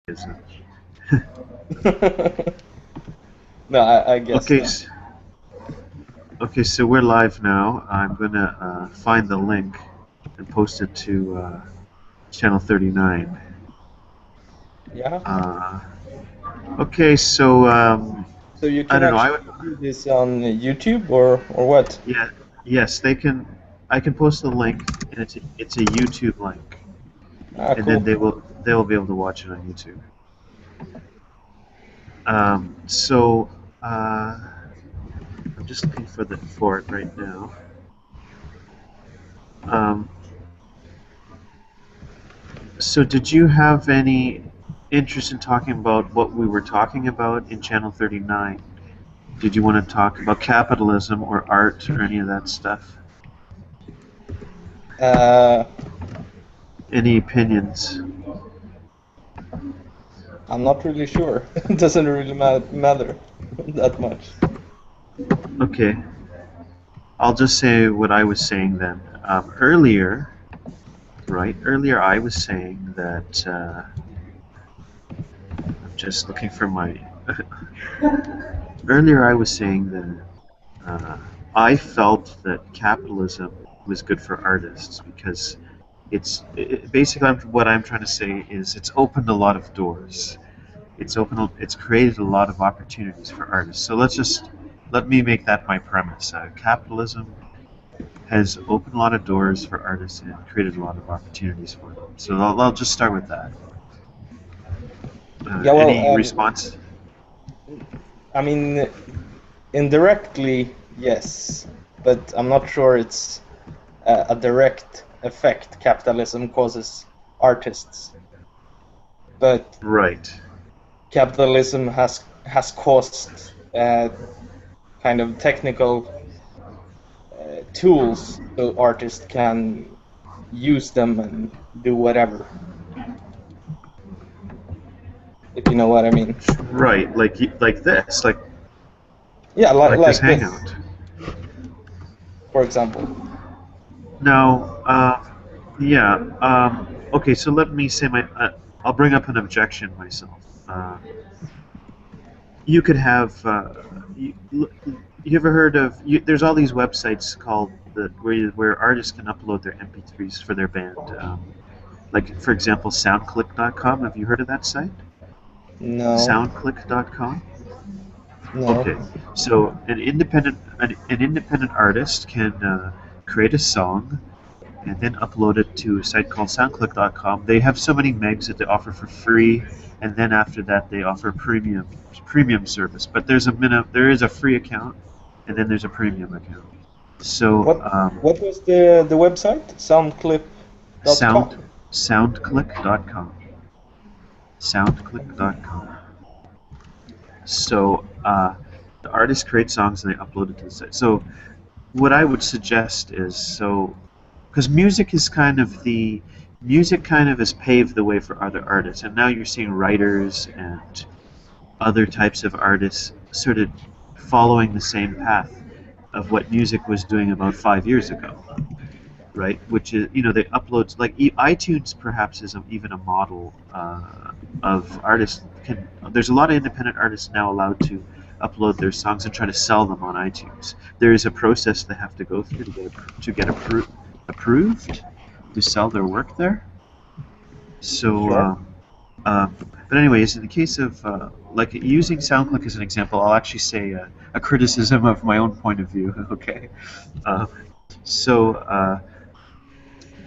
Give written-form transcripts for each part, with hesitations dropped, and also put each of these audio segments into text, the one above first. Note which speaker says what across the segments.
Speaker 1: isn't.
Speaker 2: No, I guess
Speaker 1: Okay,
Speaker 2: not.
Speaker 1: okay, so we're live now. I'm gonna find the link and post it to channel 39.
Speaker 2: Yeah.
Speaker 1: Uh, okay, so
Speaker 2: So you
Speaker 1: I
Speaker 2: can
Speaker 1: don't know.
Speaker 2: actually view this on YouTube or what?
Speaker 1: Yeah, yes, they can. I can post the link, and it's a YouTube link,
Speaker 2: Ah,
Speaker 1: and then
Speaker 2: cool.
Speaker 1: they will be able to watch it on YouTube. So I'm just looking for it right now. Um, So did you have any interest in talking about what we were talking about in Channel 39? Did you want to talk about capitalism or art or any of that stuff?
Speaker 2: Uh,
Speaker 1: Any opinions?
Speaker 2: I'm not really sure. It doesn't really matter that much.
Speaker 1: Okay, I'll just say what I was saying then. Earlier, right? Earlier I was saying that I'm just looking for my. Earlier I was saying that uh, I felt that capitalism was good for artists because basically what I'm trying to say is it's opened a lot of doors. It's created a lot of opportunities for artists. So let me make that my premise. Capitalism has opened a lot of doors for artists and created a lot of opportunities for them. So I'll just start with that.
Speaker 2: Yeah, well,
Speaker 1: Any response?
Speaker 2: I mean, indirectly, yes, but I'm not sure it's a direct effect capitalism causes artists. But
Speaker 1: Right.
Speaker 2: capitalism has caused kind of technical tools so artists can use them and do whatever, if you know what I mean.
Speaker 1: Right. Like this.
Speaker 2: Yeah,
Speaker 1: Like this
Speaker 2: like this,
Speaker 1: hangout.
Speaker 2: for example.
Speaker 1: Now, yeah. Okay, so let me say my. I'll bring up an objection myself. You could have. You ever heard of? There's all these websites called where artists can upload their MP3s for their band. Like for example, SoundClick.com. Have you heard of that site?
Speaker 2: No,
Speaker 1: SoundClick.com.
Speaker 2: no.
Speaker 1: Okay, so an independent artist can create a song and then upload it to a site called SoundClick.com. They have so many megs that they offer for free, and then after that they offer premium service. But there is a free account, and then there's a premium account. So
Speaker 2: What what was the website?
Speaker 1: Sound
Speaker 2: Soundclip.com.
Speaker 1: SoundClick.com. SoundClick.com. So the artists create songs and they upload it to the site. So what I would suggest is because music kind of has paved the way for other artists, and now you're seeing writers and other types of artists sort of following the same path of what music was doing about 5 years ago, right? Which is, they upload like iTunes perhaps is even a model of artists. There's a lot of independent artists now allowed to upload their songs and try to sell them on iTunes. There is a process they have to go through to get approved to sell their work there. So,
Speaker 2: Sure.
Speaker 1: but anyways, in the case of like using SoundClick as an example, I'll actually say a criticism of my own point of view. Okay, uh, so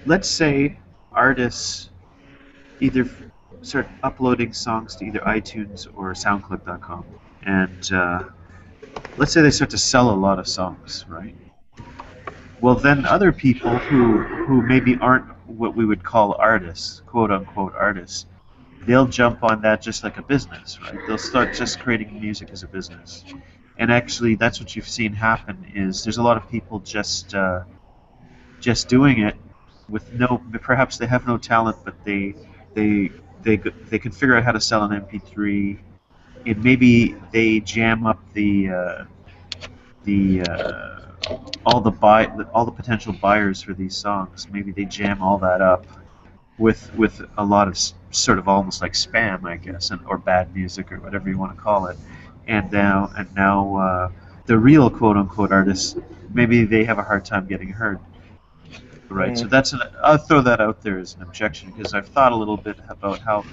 Speaker 1: let's say artists either start uploading songs to either iTunes or SoundClick.com, and let's say they start to sell a lot of songs, right? Well, then other people who maybe aren't what we would call artists, quote unquote artists, they'll jump on that just like a business, right? They'll start just creating music as a business, and actually, that's what you've seen happen. Is there's a lot of people just doing it with no, perhaps they have no talent, but they they can figure out how to sell an MP3, and maybe they jam up the all the potential buyers for these songs. Maybe they jam all that up with a lot of sort of almost like spam, I guess, or bad music or whatever you want to call it. And now the real quote unquote artists, maybe they have a hard time getting heard, right? So
Speaker 2: Mm.
Speaker 1: I'll throw that out there as an objection because I've thought a little bit about how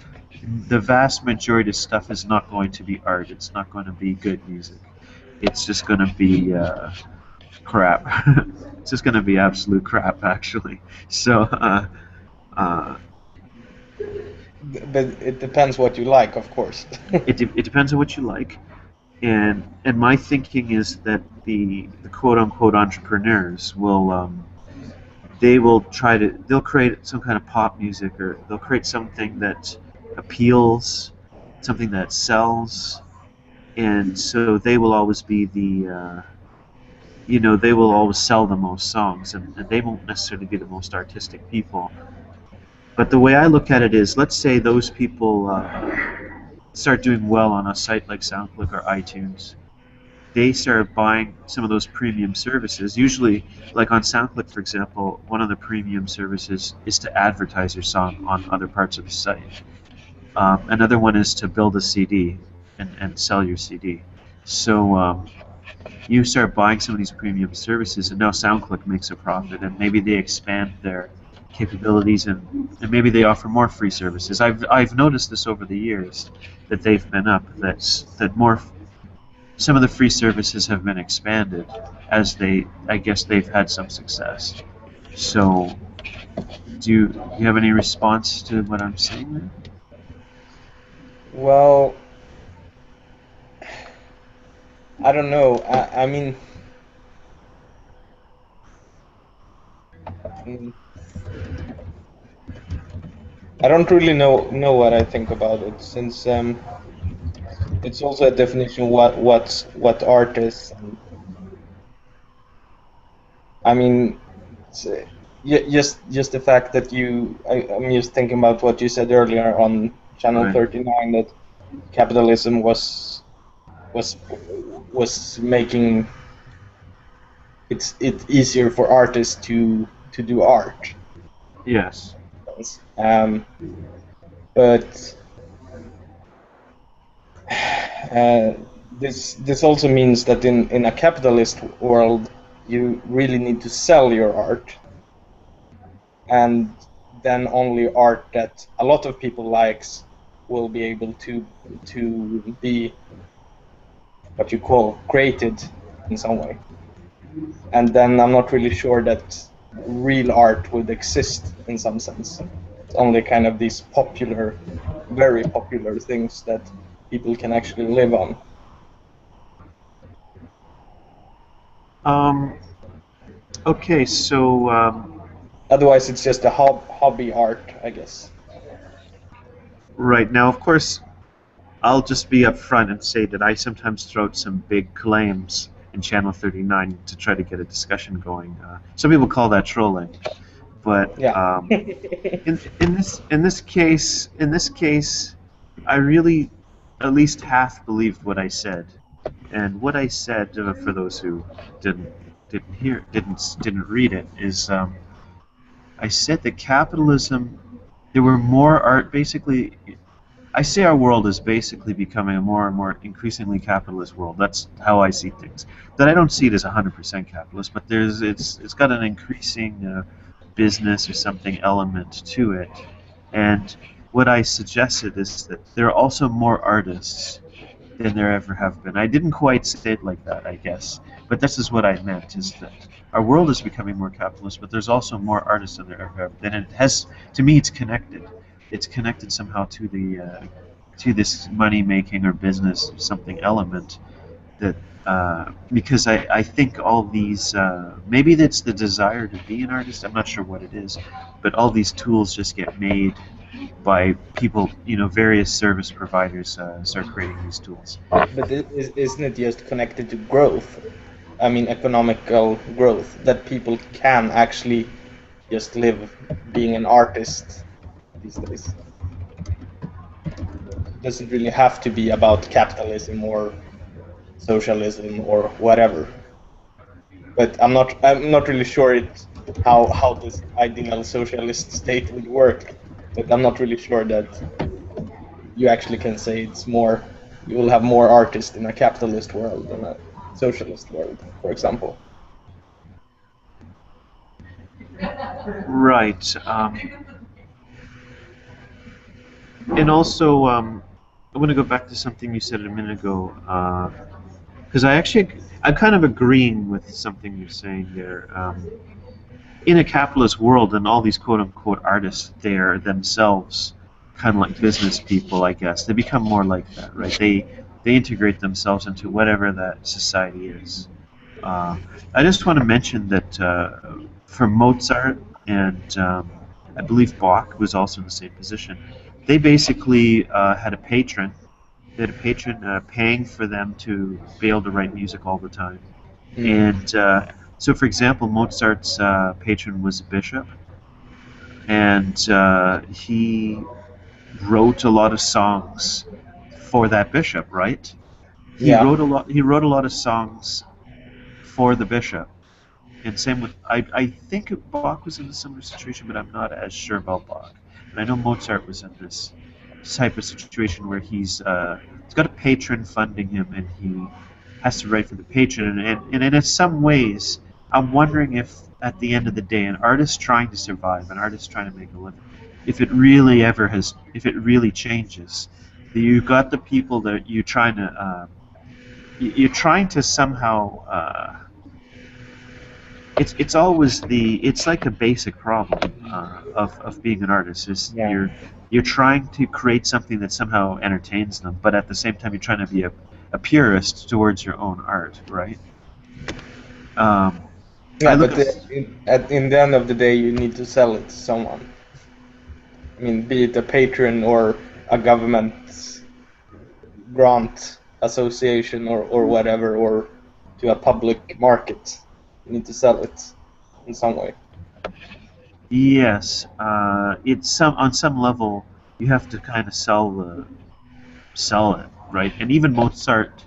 Speaker 1: the vast majority of stuff is not going to be art. It's not going to be good music. It's just going to be crap. It's just going to be absolute crap, actually. So uh,
Speaker 2: But it depends what you like, of course.
Speaker 1: it depends on what you like. And my thinking is that the quote unquote entrepreneurs will they'll create some kind of pop music, or they'll create something that appeals, something that sells, and so they will always be they will always sell the most songs, and they won't necessarily be the most artistic people. But the way I look at it is, let's say those people start doing well on a site like SoundClick or iTunes. They start buying some of those premium services. Usually, like on SoundClick, for example, one of the premium services is to advertise your song on other parts of the site. Another one is to build a CD and sell your CD. So you start buying some of these premium services, and now SoundClick makes a profit, and maybe they expand their capabilities, and maybe they offer more free services. I've noticed this over the years that they've been up, that more some of the free services have been expanded as I guess they've had some success. So do you have any response to what I'm saying there?
Speaker 2: Well, I don't know. I mean, mm, I don't really know what I think about it, since it's also a definition what art is. And, I mean, just the fact that I'm just thinking about what you said earlier on Channel
Speaker 1: Right.
Speaker 2: 39, that capitalism was was making it easier for artists to do art.
Speaker 1: Yes.
Speaker 2: Um, but uh, this also means that in a capitalist world, you really need to sell your art, and then only art that a lot of people likes will be able to be what you call created in some way. And then I'm not really sure that real art would exist in some sense. It's only kind of these popular, very popular things that people can actually live on.
Speaker 1: Um, okay, so
Speaker 2: Otherwise, it's just a hobby art, I guess.
Speaker 1: right now, of course, I'll just be upfront and say that I sometimes throw out some big claims in Channel 39 to try to get a discussion going. Some people call that trolling, but
Speaker 2: Yeah.
Speaker 1: in this case, I really at least half believed what I said, and what I said, for those who didn't didn't read it, is I said that capitalism, there were more art. Basically, I say our world is basically becoming a more and more increasingly capitalist world. That's how I see things. That I don't see it as 100% capitalist, but it's got an increasing business or something element to it. And what I suggested is that there are also more artists than there ever have been. I didn't quite say it like that, I guess, but this is what I meant: is that our world is becoming more capitalist, but there's also more artists than there ever have been. And it has, to me, it's connected. It's connected somehow to this money making or business something element that. Because I think all these, maybe that's the desire to be an artist, I'm not sure what it is, but all these tools just get made by people, various service providers start creating these tools.
Speaker 2: But isn't it just connected to growth? I mean, economical growth, that people can actually just live being an artist these days. It doesn't really have to be about capitalism or socialism or whatever. But I'm not really sure how this ideal socialist state would work. but I'm not really sure that you actually can say it's more. You will have more artists in a capitalist world than a socialist world, for example.
Speaker 1: Right. And also, I want to go back to something you said a minute ago, because I'm kind of agreeing with something you're saying there. In a capitalist world, and all these quote unquote artists, they're themselves kind of like business people, I guess. They become more like that, right? They integrate themselves into whatever that society is. Uh, I just want to mention that for Mozart and I believe Bach was also in the same position. They basically had a patron. They had a patron paying for them to be able to write music all the time.
Speaker 2: Mm.
Speaker 1: And so, for example, Mozart's patron was a bishop, and he wrote a lot of songs for that bishop, right? He
Speaker 2: Yeah,
Speaker 1: wrote a lot. He wrote a lot of songs for the bishop. And same with I think Bach was in a similar situation, but I'm not as sure about Bach. And I know Mozart was in this type of situation where he's got a patron funding him, and he has to write for the patron. And in some ways, I'm wondering if at the end of the day, an artist trying to survive, an artist trying to make a living, if it really changes, you've got the people that you're trying to somehow. It's always it's like the basic problem of being an artist is
Speaker 2: yeah,
Speaker 1: you're trying to create something that somehow entertains them, but at the same time you're trying to be a purist towards your own art, right? Um, I
Speaker 2: yeah.
Speaker 1: look
Speaker 2: But
Speaker 1: at
Speaker 2: in the end of the day, you need to sell it to someone. I mean, be it a patron or a government grant association or whatever, or to a public market. You need to sell it in some way.
Speaker 1: yes, it's some on some level you have to kind of sell it, right? And even Mozart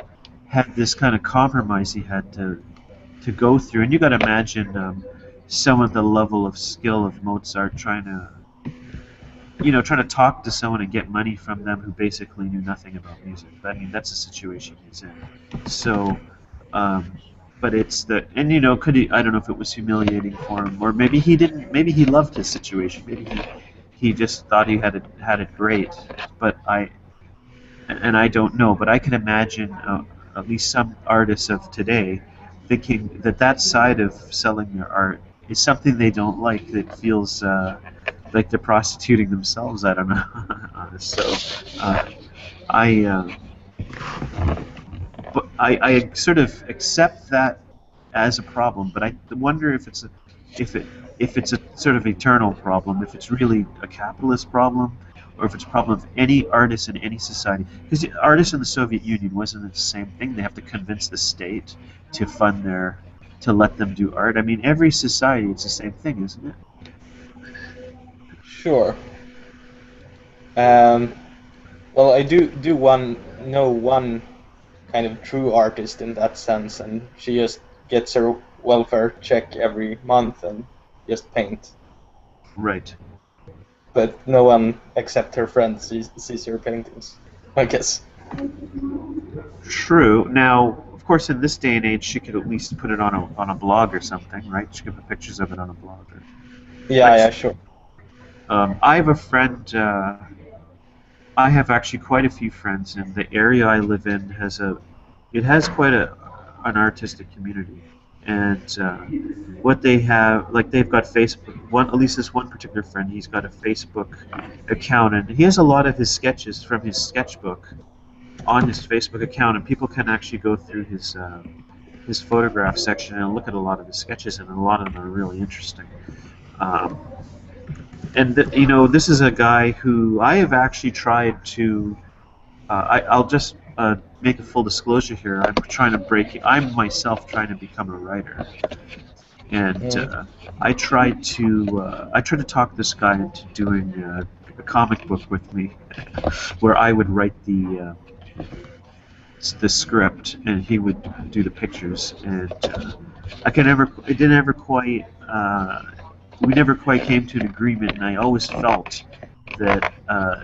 Speaker 1: had this kind of compromise he had to go through. And you got to imagine some of the level of skill of Mozart trying to talk to someone and get money from them who basically knew nothing about music. I mean, that's the situation he's in. So, um, but it's the and could he? I don't know if it was humiliating for him, or maybe he didn't. Maybe he loved his situation. Maybe he just thought he had it great. But I don't know, but I can imagine at least some artists of today thinking that that side of selling their art is something they don't like. That feels like they're prostituting themselves. I don't know. So I, but I sort of accept that as a problem, but I wonder if it if it's a sort of eternal problem, if it's really a capitalist problem, or if it's a problem of any artist in any society. Because the artists in the Soviet Union wasn't it the same thing? They have to convince the state to fund to let them do art. I mean, every society it's the same thing, isn't it?
Speaker 2: Sure. Um, well, I do one know one kind of true artist in that sense, and she just gets her welfare check every month and just paint.
Speaker 1: Right.
Speaker 2: But no one except her friends sees her paintings, I guess.
Speaker 1: True. Now, of course, in this day and age, she could at least put it on a blog or something, right? She could put pictures of it on a blog.
Speaker 2: Yeah,
Speaker 1: But
Speaker 2: yeah, sure.
Speaker 1: I have a friend. I have actually quite a few friends, and the area I live in it has quite an artistic community. And what they have, like they've got Facebook. At least this one particular friend, he's got a Facebook account, and he has a lot of his sketches from his sketchbook on his Facebook account, and people can actually go through his photograph section and look at a lot of his sketches, and a lot of them are really interesting. Um, and this is a guy who I have actually tried to. I'll just make a full disclosure here. I'm myself trying to become a writer, and
Speaker 2: Mm.
Speaker 1: I tried to talk this guy into doing a comic book with me, where I would write the script and he would do the pictures. And it didn't ever quite. We never quite came to an agreement, and I always felt that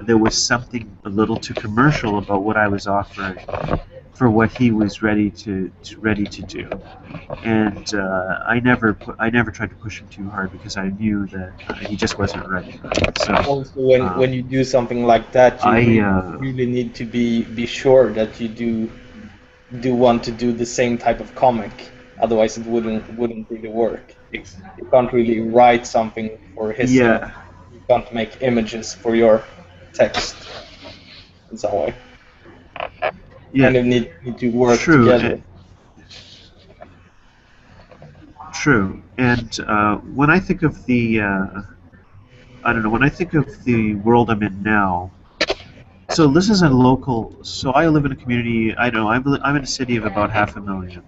Speaker 1: there was something a little too commercial about what I was offering for what he was ready to do. And I never tried to push him too hard because I knew that he just wasn't ready. Right? So
Speaker 2: Also,
Speaker 1: um,
Speaker 2: when you do something like that, you
Speaker 1: I
Speaker 2: really need to be sure that you do want to do the same type of comic. Otherwise, it wouldn't really work. You can't really write something for his image.
Speaker 1: yeah,
Speaker 2: You can't make images for your text in some way.
Speaker 1: yeah,
Speaker 2: Kind of need to work
Speaker 1: true,
Speaker 2: together.
Speaker 1: true. And when I think of the I don't know, when I think of the world I'm in now, so this is a local. So I live in a community. I don't know. I'm in a city of about 500,000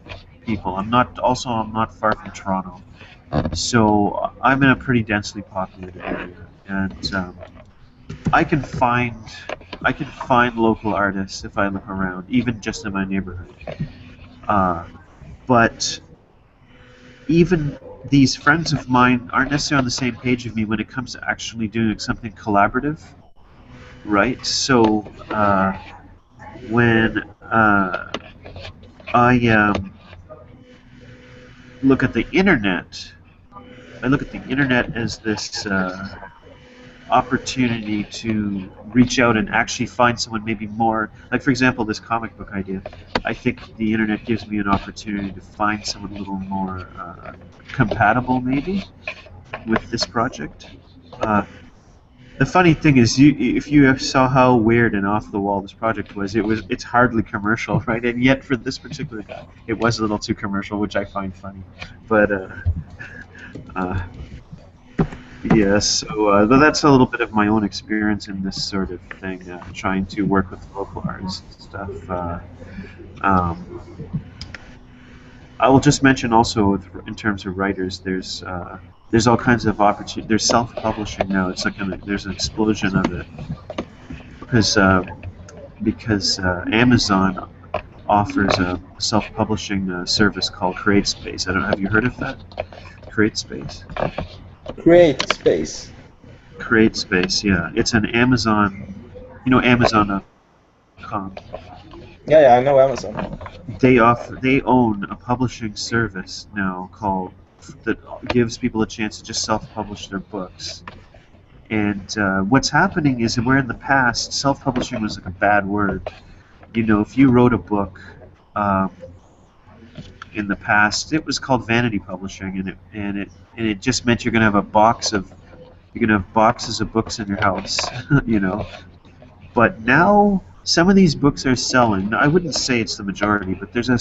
Speaker 1: people. I'm not far from Toronto. So I'm in a pretty densely populated area, and I can find I can find local artists if I look around, even just in my neighborhood. Uh, but even these friends of mine aren't necessarily on the same page with me when it comes to actually doing something collaborative, right? So when I look at the internet, I look at the internet as this opportunity to reach out and actually find someone maybe more, like for example this comic book idea. I think the internet gives me an opportunity to find someone a little more compatible maybe with this project. The funny thing is, if you saw how weird and off the wall this project was, it's hardly commercial, right? And yet for this particular guy, it was a little too commercial, which I find funny. But uh, yeah, so that's a little bit of my own experience in this sort of thing, trying to work with local artists and stuff. Um, I will just mention also, in terms of writers, there's all kinds of opportunity. There's self-publishing now. It's like there's an explosion of it because Amazon offers a self-publishing service called CreateSpace. I don't. Have you heard of that? CreateSpace.
Speaker 2: Create space.
Speaker 1: CreateSpace. Yeah, it's an Amazon. You know Amazon.com.
Speaker 2: Yeah, I know Amazon.
Speaker 1: They own a publishing service now called that gives people a chance to just self-publish their books. And what's happening is that where in the past self-publishing was like a bad word. You know, if you wrote a book um, in the past, it was called vanity publishing, and it just meant you're gonna have boxes of books in your house, you know. But now some of these books are selling. I wouldn't say it's the majority, but there's a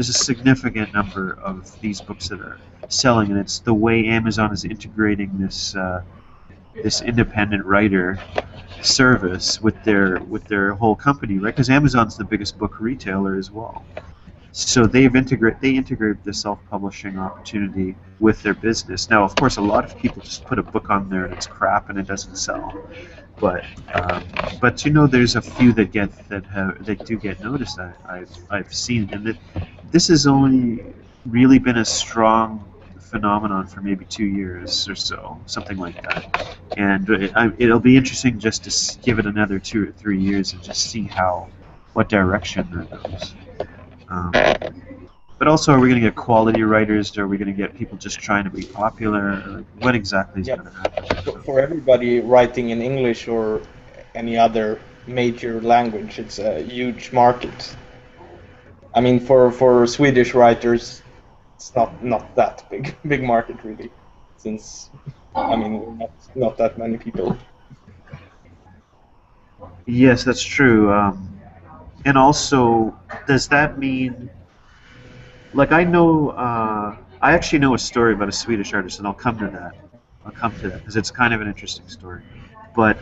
Speaker 1: significant number of these books that are selling, and it's the way Amazon is integrating this independent writer service with their whole company, right? Because Amazon's the biggest book retailer as well. So they integrate the self-publishing opportunity with their business. Now, of course, a lot of people just put a book on there and it's crap and it doesn't sell. But um, but you know, there's a few that do get noticed. I've seen, and this has only really been a strong phenomenon for maybe 2 years or so, something like that. And it'll be interesting just to give it another 2 or 3 years and just see what direction that goes. Um, but also, are we going to get quality writers? Or are we going to get people just trying to be popular? Like, what exactly is
Speaker 2: Yeah,
Speaker 1: going to happen?
Speaker 2: for everybody writing in English or any other major language, it's a huge market. I mean, for Swedish writers, it's not that big market really, since I mean not that many people.
Speaker 1: Yes, that's true. And also, does that mean, like, I actually know a story about a Swedish artist, and I'll come to that. I'll come to that because it's kind of an interesting story. But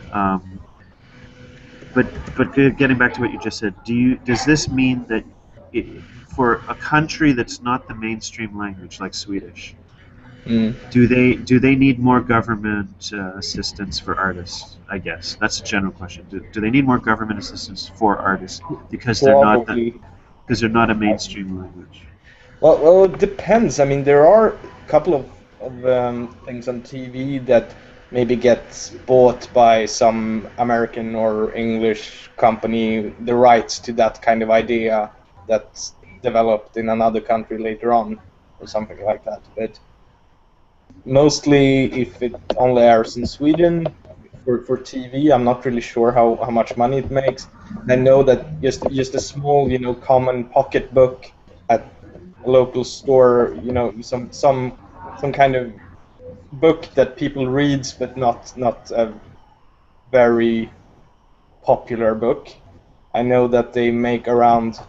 Speaker 1: but getting back to what you just said, does this mean that it, for a country that's not the mainstream language like Swedish,
Speaker 2: Mm.
Speaker 1: do they need more government assistance for artists? I guess that's a general question. Do they need more government assistance for artists
Speaker 2: Probably.
Speaker 1: because they're not a mainstream language?
Speaker 2: Well, it depends. I mean, there are a couple of things on TV that maybe gets bought by some American or English company, the rights to that kind of idea that's developed in another country later on, or something like that. But mostly, if it only airs in Sweden for TV, I'm not really sure how much money it makes. I know that just a small, common pocketbook at a local store, some kind of book that people reads, but not a very popular book. I know that they make around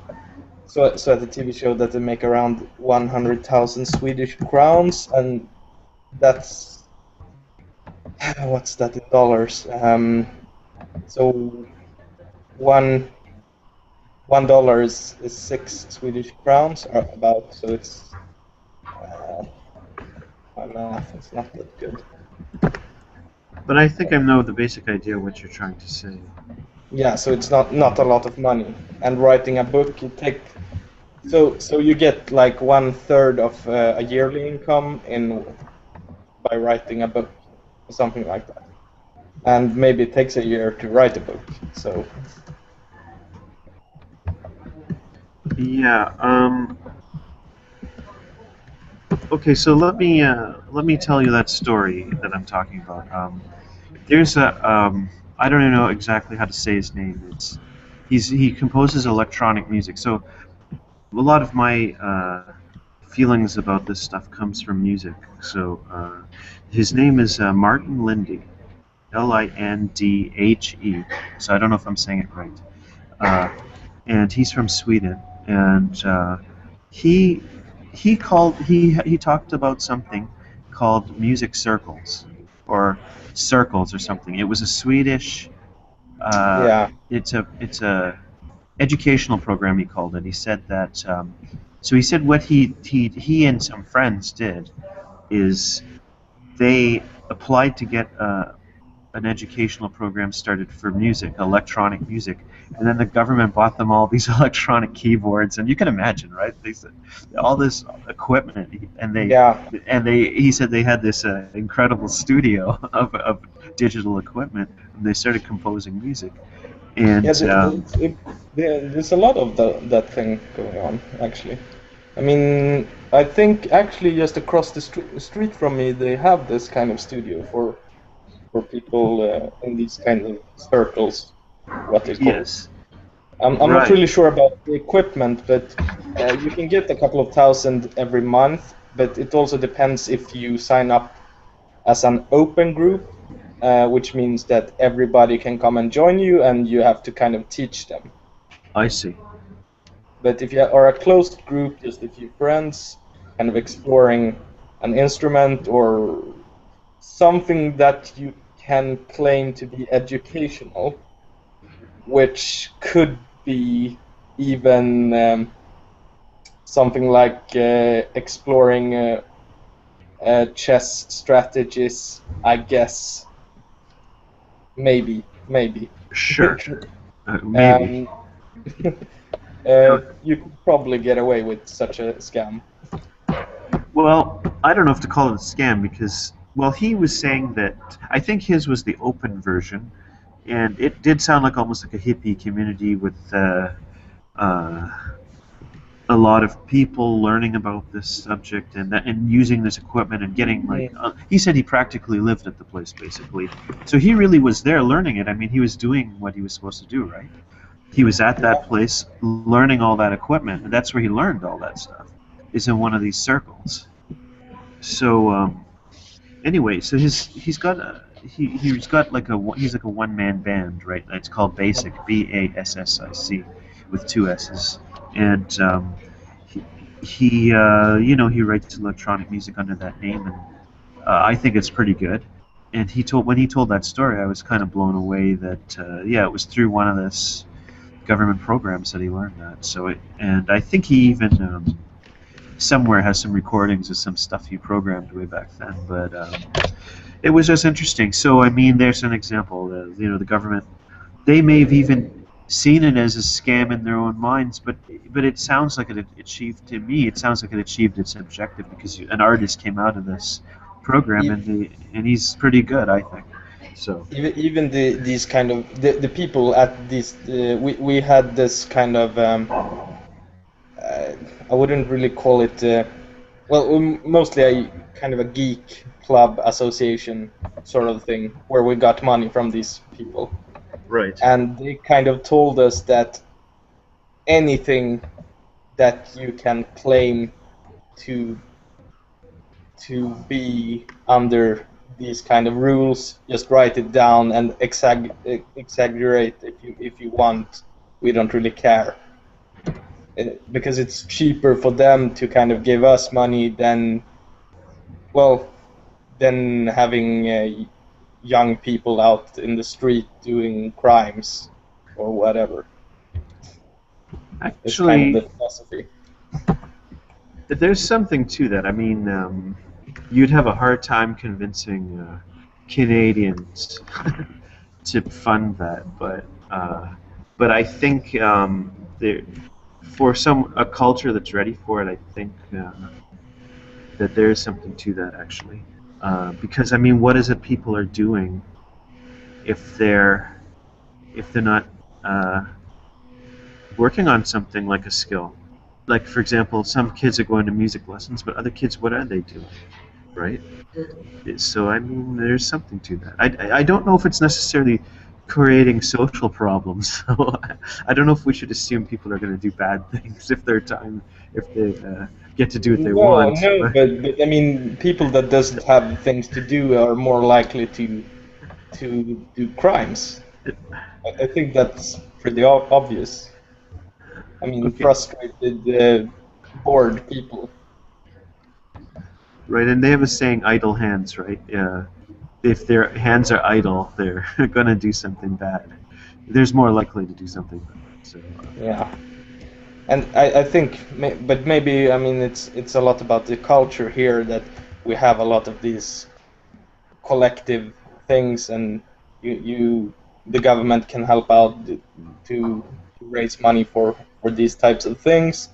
Speaker 2: so at the TV show that they make around 100,000 Swedish crowns, and that's what's that in dollars? So $1 is 6 Swedish crowns, or about. So it's my math is not that good.
Speaker 1: But I think I know the basic idea of what you're trying to say.
Speaker 2: Yeah, so it's not a lot of money. And writing a book, so you get like 1/3 of a yearly income in by writing a book, or something like that. And maybe it takes a year to write a book. So
Speaker 1: Yeah. Okay, so let me tell you that story that I'm talking about. There's a I don't even know exactly how to say his name. He composes electronic music. So a lot of my feelings about this stuff comes from music. So his name is Martin Lindy, Lindhe. So I don't know if I'm saying it right. Uh, and he's from Sweden. And he he talked about something called music circles, or circles or something. It was a Swedish.
Speaker 2: yeah,
Speaker 1: It's a educational program, he called it. He said that. So he said what he and some friends did is they applied to get an educational program started for music, electronic music, and then the government bought them all these electronic keyboards, and you can imagine, right? They said all this equipment, and
Speaker 2: yeah,
Speaker 1: he said they had this incredible studio of digital equipment, and they started composing music,
Speaker 2: yeah.
Speaker 1: and
Speaker 2: There's a lot of that thing going on, actually. I mean, I think actually just across the street from me, they have this kind of studio for people in these kind of circles, what they call.
Speaker 1: yes,
Speaker 2: I'm not
Speaker 1: right,
Speaker 2: really sure about the equipment, but you can get a couple of thousand every month. But it also depends if you sign up as an open group, which means that everybody can come and join you, and you have to kind of teach them.
Speaker 1: I see.
Speaker 2: But if you are a closed group, just a few friends, kind of exploring an instrument or something that you can claim to be educational, which could be even something like exploring chess strategies, I guess. Maybe.
Speaker 1: Sure, maybe.
Speaker 2: um,
Speaker 1: You know,
Speaker 2: you could probably get away with such a scam.
Speaker 1: well, I don't know if to call it a scam because, well, he was saying that I think his was the open version, and it did sound like almost like a hippie community with uh, a lot of people learning about this subject and using this equipment and getting like he said he practically lived at the place basically, so he really was there learning it. I mean, he was doing what he was supposed to do, right? He was at that place learning all that equipment, and that's where he learned all that stuff. Is in one of these circles. So anyway, so he's got like he's like a one man band, right? It's called Basic, Bassic, with two S's, and he he writes electronic music under that name, and I think it's pretty good. And when he told that story, I was kind of blown away that yeah, it was through one of this government programs that he learned that. And I think he even somewhere has some recordings of some stuff he programmed way back then. But it was just interesting. So I mean, there's an example. The government, they may have even seen it as a scam in their own minds, but it sounds like it achieved, to me. It sounds like it achieved its objective because an artist came out of this program,
Speaker 2: E-
Speaker 1: and he's pretty good, I think. So
Speaker 2: even these kind of the people at this we had this kind of uh, I wouldn't really call it well mostly a kind of a geek club association sort of thing where we got money from these people,
Speaker 1: right.
Speaker 2: and they kind of told us that anything that you can claim to be under these kind of rules, just write it down and exaggerate if you want. We don't really care. Because it's cheaper for them to kind of give us money than, well, than having young people out in the street doing crimes or whatever. It's kind of the
Speaker 1: Actually,
Speaker 2: philosophy.
Speaker 1: there's something to that. I mean, you'd have a hard time convincing Canadians to fund that, but I think there, for a culture that's ready for it, I think that there is something to that actually. Because I mean, what is it people are doing if they're not uh, working on something like a skill? Like for example, some kids are going to music lessons, but other kids, what are they doing, right? So I mean, there's something to that. I don't know if it's necessarily creating social problems. So I don't know if we should assume people are going to do bad things if their time if they get to do what they
Speaker 2: No,
Speaker 1: want.
Speaker 2: no,
Speaker 1: But
Speaker 2: but I mean, people that doesn't have things to do are more likely to do crimes. I think that's pretty obvious. I mean,
Speaker 1: okay,
Speaker 2: frustrated, bored people.
Speaker 1: right, and they have a saying, "Idle hands," right? If their hands are idle, they're going to do something bad. There's more likely to do something bad. So
Speaker 2: Yeah, and I think, but maybe I mean it's a lot about the culture here that we have a lot of these collective things, and the government can help out to raise money for these types of things,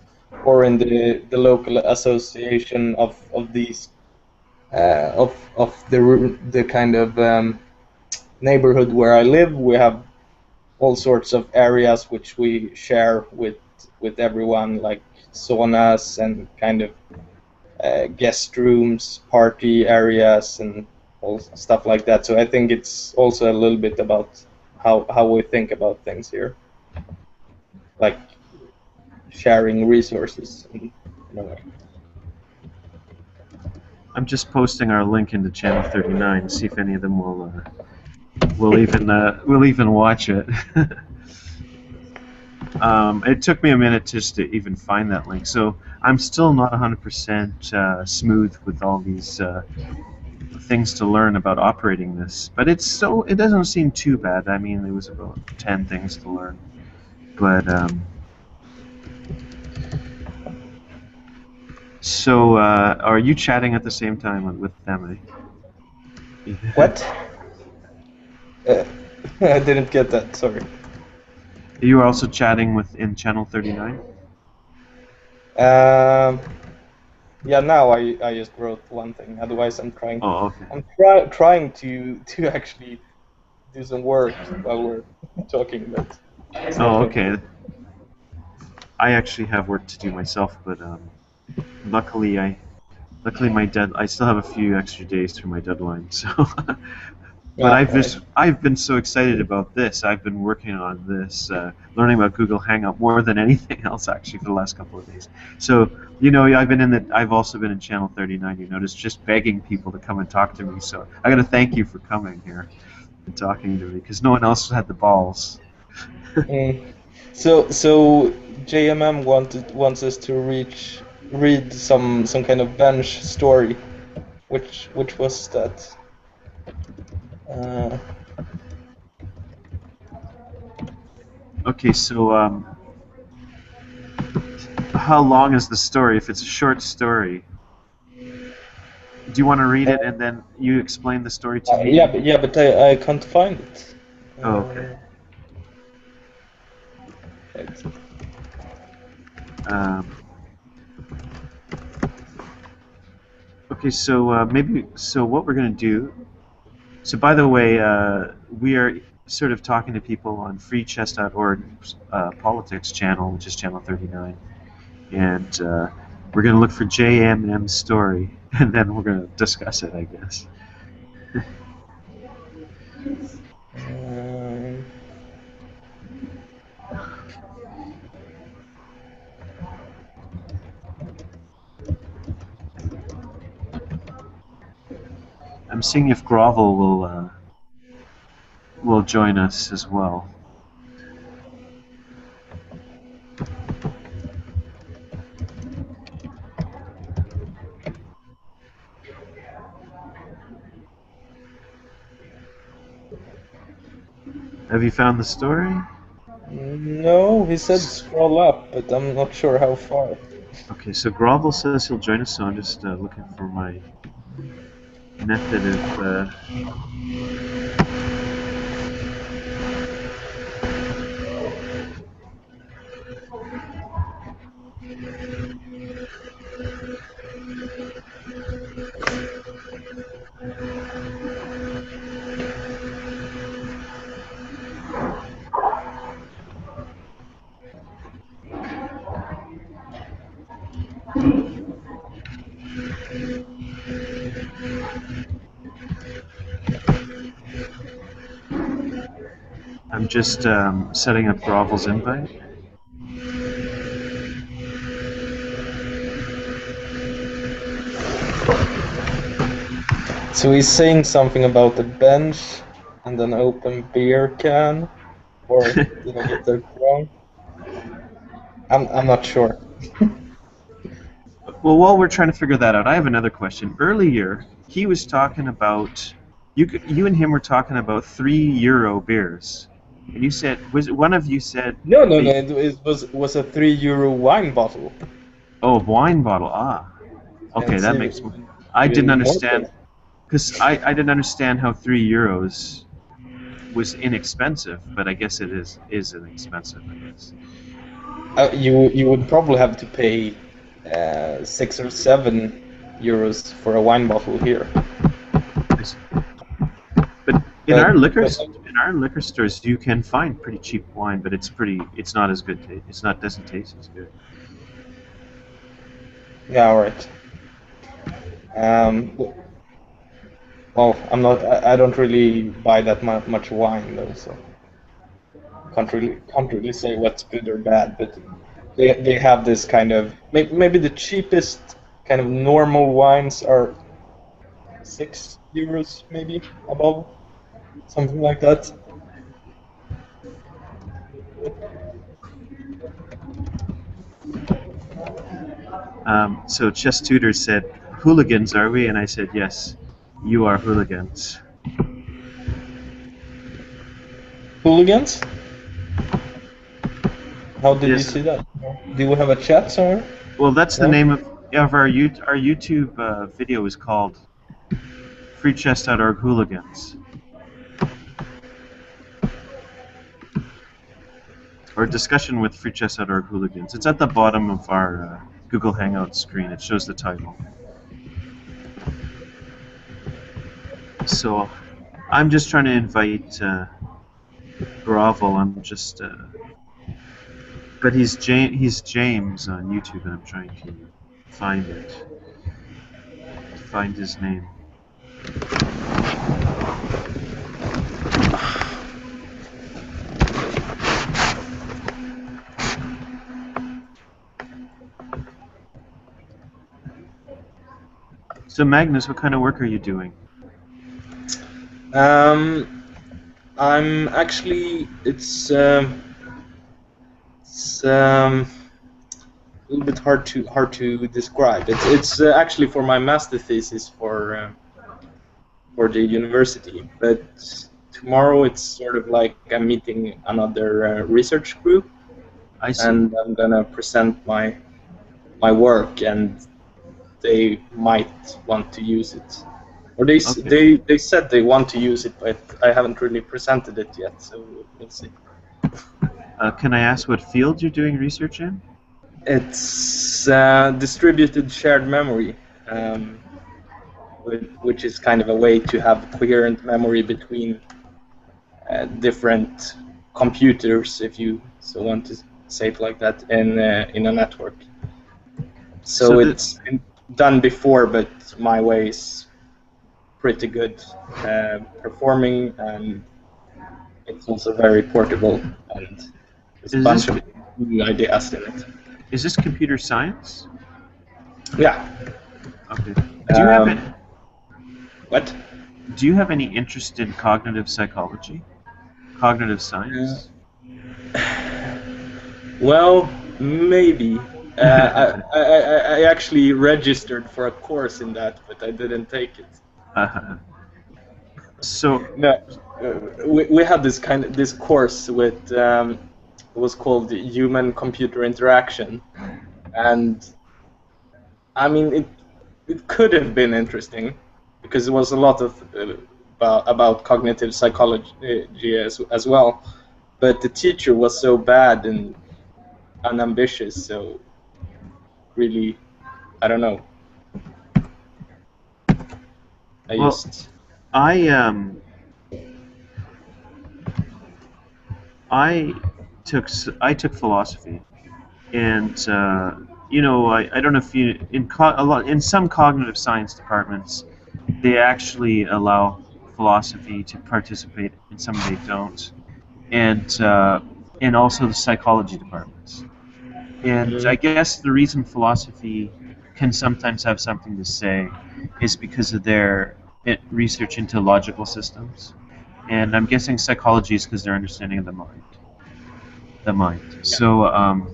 Speaker 2: or in the local association of these of the kind of neighborhood where I live, we have all sorts of areas which we share with everyone, like saunas and kind of guest rooms, party areas, and all stuff like that. So I think it's also a little bit about how we think about things here, like sharing resources in a way.
Speaker 1: I'm just posting our link into Channel 39 to see if any of them will even watch it. It took me a minute just to even find that link, so I'm still not 100% smooth with all these things to learn about operating this. But it doesn't seem too bad. I mean, there was about 10 things to learn, but so are you chatting at the same time with them? Eh?
Speaker 2: What? Uh, I didn't get that. Sorry.
Speaker 1: You are also chatting within Channel 39.
Speaker 2: Um, yeah. Now I just wrote one thing. Otherwise,
Speaker 1: Oh, okay.
Speaker 2: trying to actually do some work while we're talking, but it's not
Speaker 1: Oh,
Speaker 2: working.
Speaker 1: okay. I actually have work to do myself, but luckily I still have a few extra days for my deadline. So, but
Speaker 2: Yeah. Right.
Speaker 1: I've been so excited about this. I've been working on this, learning about Google Hangout more than anything else actually for the last couple of days. So, I've also been in Channel 39. You notice, just begging people to come and talk to me. So I got to thank you for coming here and talking to me because no one else had the balls.
Speaker 2: Mm. So JMM wants us to read some kind of bench story. Which was that? Uh,
Speaker 1: Okay, so how long is the story? If it's a short story, do you want to read it and then you explain the story to me?
Speaker 2: yeah, but I can't find it.
Speaker 1: Oh, okay.
Speaker 2: Right.
Speaker 1: Um, Okay, so what we're going to do. So by the way, we are sort of talking to people on freechess.org's politics channel, which is channel 39, and we're going to look for JMM's story, and then we're going to discuss it, I guess.
Speaker 2: Um,
Speaker 1: I'm seeing if Grovel will join us as well. Have you found the story?
Speaker 2: no, he said scroll up, but I'm not sure how far.
Speaker 1: Okay, so Grovel says he'll join us, so I'm just looking for my method of. I'm just setting up Grovel's invite.
Speaker 2: So he's saying something about a bench and an open beer can, or did I get that wrong? I'm not sure.
Speaker 1: Well, while we're trying to figure that out, I have another question. Earlier, he was talking about you and him were talking about €3 beers, and you said was one of you said
Speaker 2: No, no, no. It was a €3 wine bottle.
Speaker 1: oh, wine bottle. Ah, okay,
Speaker 2: And
Speaker 1: that
Speaker 2: so
Speaker 1: makes more. I didn't
Speaker 2: even more
Speaker 1: understand because I didn't understand how €3 was inexpensive, but I guess it is inexpensive. I guess.
Speaker 2: you would probably have to pay 6 or 7 euros for a wine bottle here.
Speaker 1: But in
Speaker 2: But,
Speaker 1: our
Speaker 2: but
Speaker 1: liquor stores, you can find pretty cheap wine, but it's not as good. It's not doesn't taste as good.
Speaker 2: yeah, all right. Well, I don't really buy that much wine though, so can't really say what's good or bad. But they have this kind of maybe the cheapest kind of normal wines are 6 euros, maybe above, something like that.
Speaker 1: So Chess Tutor said, "Hooligans, are we?" And I said, "Yes, you are hooligans."
Speaker 2: Hooligans? How did you
Speaker 1: Yes.
Speaker 2: see that? Do we have a chat somewhere?
Speaker 1: Well, that's the
Speaker 2: No?
Speaker 1: name of our YouTube video is called freechess.org Hooligans, or discussion with freechess.org Hooligans. It's at the bottom of our Google Hangout screen. It shows the title. So I'm just trying to invite Grovel. I'm just, but he's James on YouTube, and I'm trying to find his name. So Magnus, what kind of work are you doing?
Speaker 2: I'm actually it's a little bit hard to describe. It's actually for my master thesis for the university, but tomorrow it's sort of like I'm meeting another research group,
Speaker 1: I see.
Speaker 2: and I'm gonna present my work, and they might want to use it, or
Speaker 1: Okay.
Speaker 2: they said they want to use it, but I haven't really presented it yet, so we'll see.
Speaker 1: Can I ask what field you're doing research in?
Speaker 2: It's distributed shared memory. Um, which is kind of a way to have coherent memory between different computers, if you so want to say it like that, in a network. So it's been done before, but my way is pretty good performing, and it's also very portable, and there's a bunch of new ideas in it.
Speaker 1: Is this computer science?
Speaker 2: Yeah.
Speaker 1: Okay. Do you have any,
Speaker 2: What?
Speaker 1: do you have any interest in cognitive psychology? Cognitive science?
Speaker 2: Well, maybe. I actually registered for a course in that, but I didn't take it.
Speaker 1: So
Speaker 2: No, we had this course with it was called Human-Computer Interaction, and I mean it could have been interesting because it was a lot of about cognitive psychology as well, but the teacher was so bad and unambitious, so really I don't know.
Speaker 1: I took philosophy, and I don't know if you in some cognitive science departments they actually allow philosophy to participate, and some they don't, and also the psychology departments. And I guess the reason philosophy can sometimes have something to say is because of their research into logical systems. And I'm guessing psychology is because their understanding of the mind.
Speaker 2: Yeah.
Speaker 1: So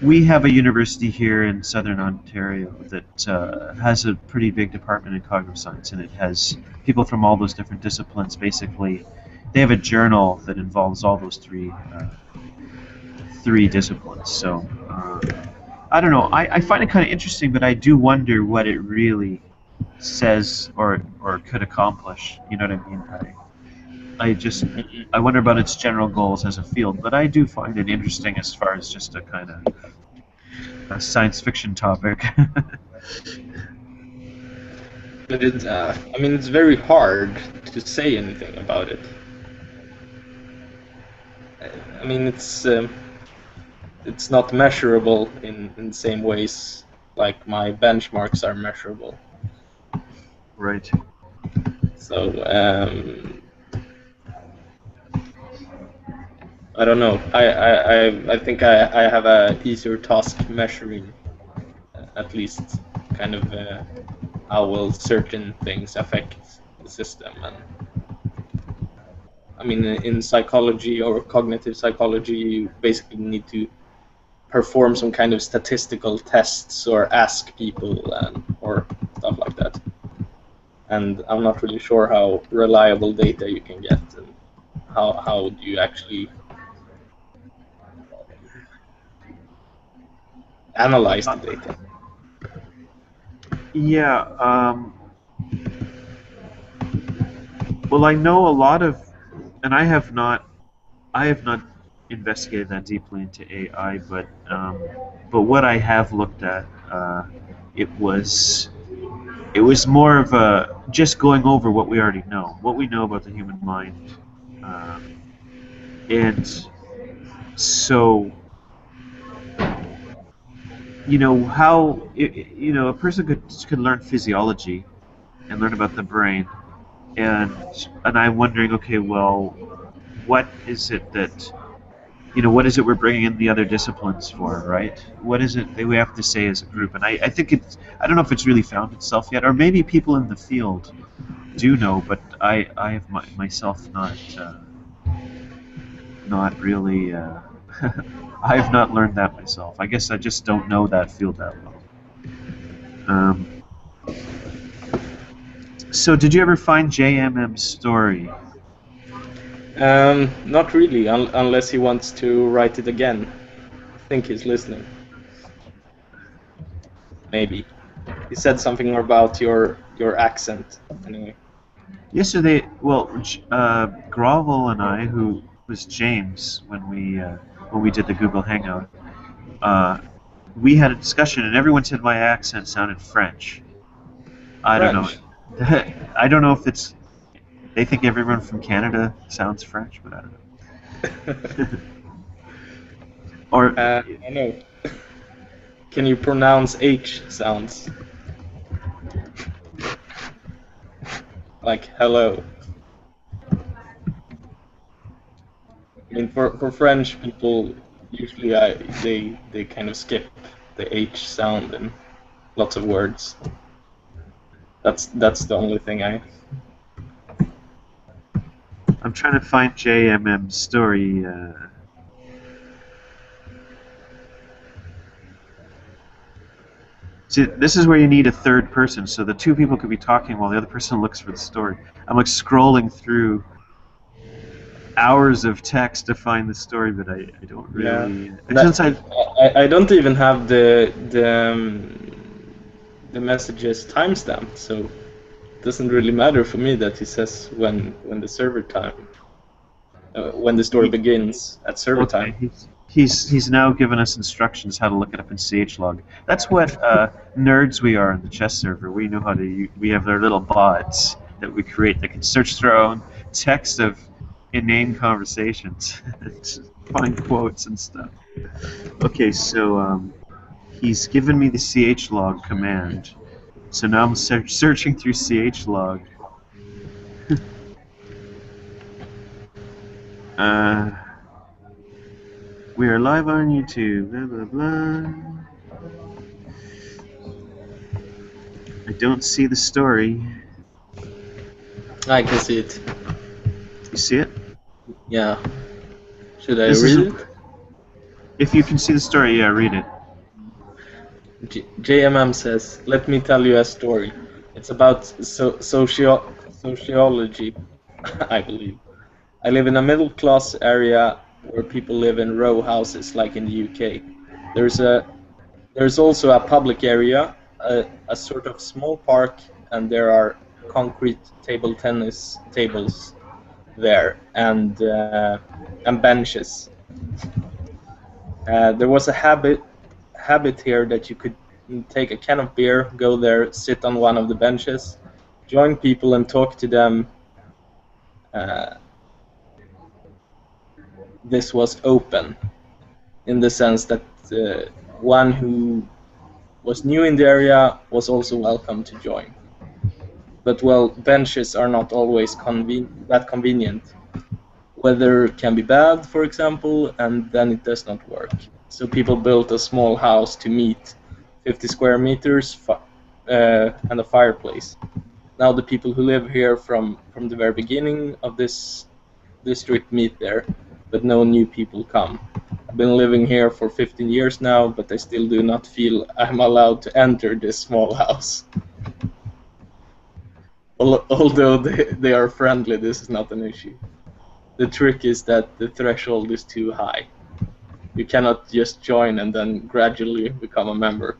Speaker 1: we have a university here in southern Ontario that has a pretty big department in cognitive science, and it has people from all those different disciplines. Basically, they have a journal that involves all those three disciplines. So I don't know. I find it kind of interesting, but I do wonder what it really says or could accomplish. You know what I mean? I wonder about its general goals as a field, but I do find it interesting as far as just a kind of a science fiction topic.
Speaker 2: But I mean, it's very hard to say anything about it. I mean, it's not measurable in the same ways like my benchmarks are measurable.
Speaker 1: Right.
Speaker 2: So I don't know. I think I have a easier task measuring, at least, kind of how will certain things affect the system. And I mean, in psychology or cognitive psychology, you basically need to perform some kind of statistical tests or ask people or stuff like that. And I'm not really sure how reliable data you can get, and how do you actually analyze the data.
Speaker 1: Yeah. Well, I know a lot of, and I have not investigated that deeply into AI, but what I have looked at, it was more of a just going over what we already know, what we know about the human mind, and so how a person could learn physiology and learn about the brain, and I'm wondering, okay, well, what is it that what is it we're bringing in the other disciplines for, right? What is it that we have to say as a group? And I think I don't know if it's really found itself yet, or maybe people in the field do know, but I have myself not really. I have not learned that myself. I guess I just don't know that field that well. So, did you ever find JMM's story?
Speaker 2: Not really, unless he wants to write it again. I think he's listening. Maybe. He said something about your accent, anyway.
Speaker 1: Yesterday, well, Grovel and I, who was James when we did the Google Hangout, we had a discussion, and everyone said my accent sounded French. I don't know.
Speaker 2: French.
Speaker 1: I don't know if it's they think everyone from Canada sounds French, but I don't know. Or
Speaker 2: I know. Can you pronounce H sounds like hello? I mean, for French people, usually they kind of skip the H sound in lots of words. That's the only thing I.
Speaker 1: I'm trying to find JMM's story. See, this is where you need a third person, so the two people could be talking while the other person looks for the story. I'm like scrolling through hours of text to find the story, but I don't
Speaker 2: Yeah.
Speaker 1: really.
Speaker 2: That,
Speaker 1: Since I
Speaker 2: I don't even have the messages timestamped, so it doesn't really matter for me that he says when the server time, when the story begins at server
Speaker 1: okay,
Speaker 2: time.
Speaker 1: he's now given us instructions how to look it up in CHlog. That's what nerds we are on the chess server. We know how to. We have our little bots that we create that can search through our own text of inane conversations, find quotes and stuff. Okay, so he's given me the CHlog command. So now I'm searching through CHlog. uh, we are live on YouTube. Blah blah blah. I don't see the story.
Speaker 2: I can see it.
Speaker 1: You see it?
Speaker 2: Yeah. Should I
Speaker 1: This
Speaker 2: read
Speaker 1: is,
Speaker 2: it?
Speaker 1: if you can see the story, yeah, read it.
Speaker 2: JMM says, "Let me tell you a story. It's about sociology, I believe. I live in a middle-class area where people live in row houses, like in the UK. There's also a public area, a sort of small park, and there are concrete table tennis tables there and benches. There was a habit here that you could take a can of beer, go there, sit on one of the benches, join people and talk to them. This was open in the sense that one who was new in the area was also welcome to join. But well, benches are not always that convenient. Weather can be bad, for example, and then it does not work. So people built a small house to meet, 50 square meters, and a fireplace. Now the people who live here from the very beginning of this district meet there, but no new people come. I've been living here for 15 years now, but I still do not feel I'm allowed to enter this small house. Although they are friendly, this is not an issue. The trick is that the threshold is too high. You cannot just join and then gradually become a member.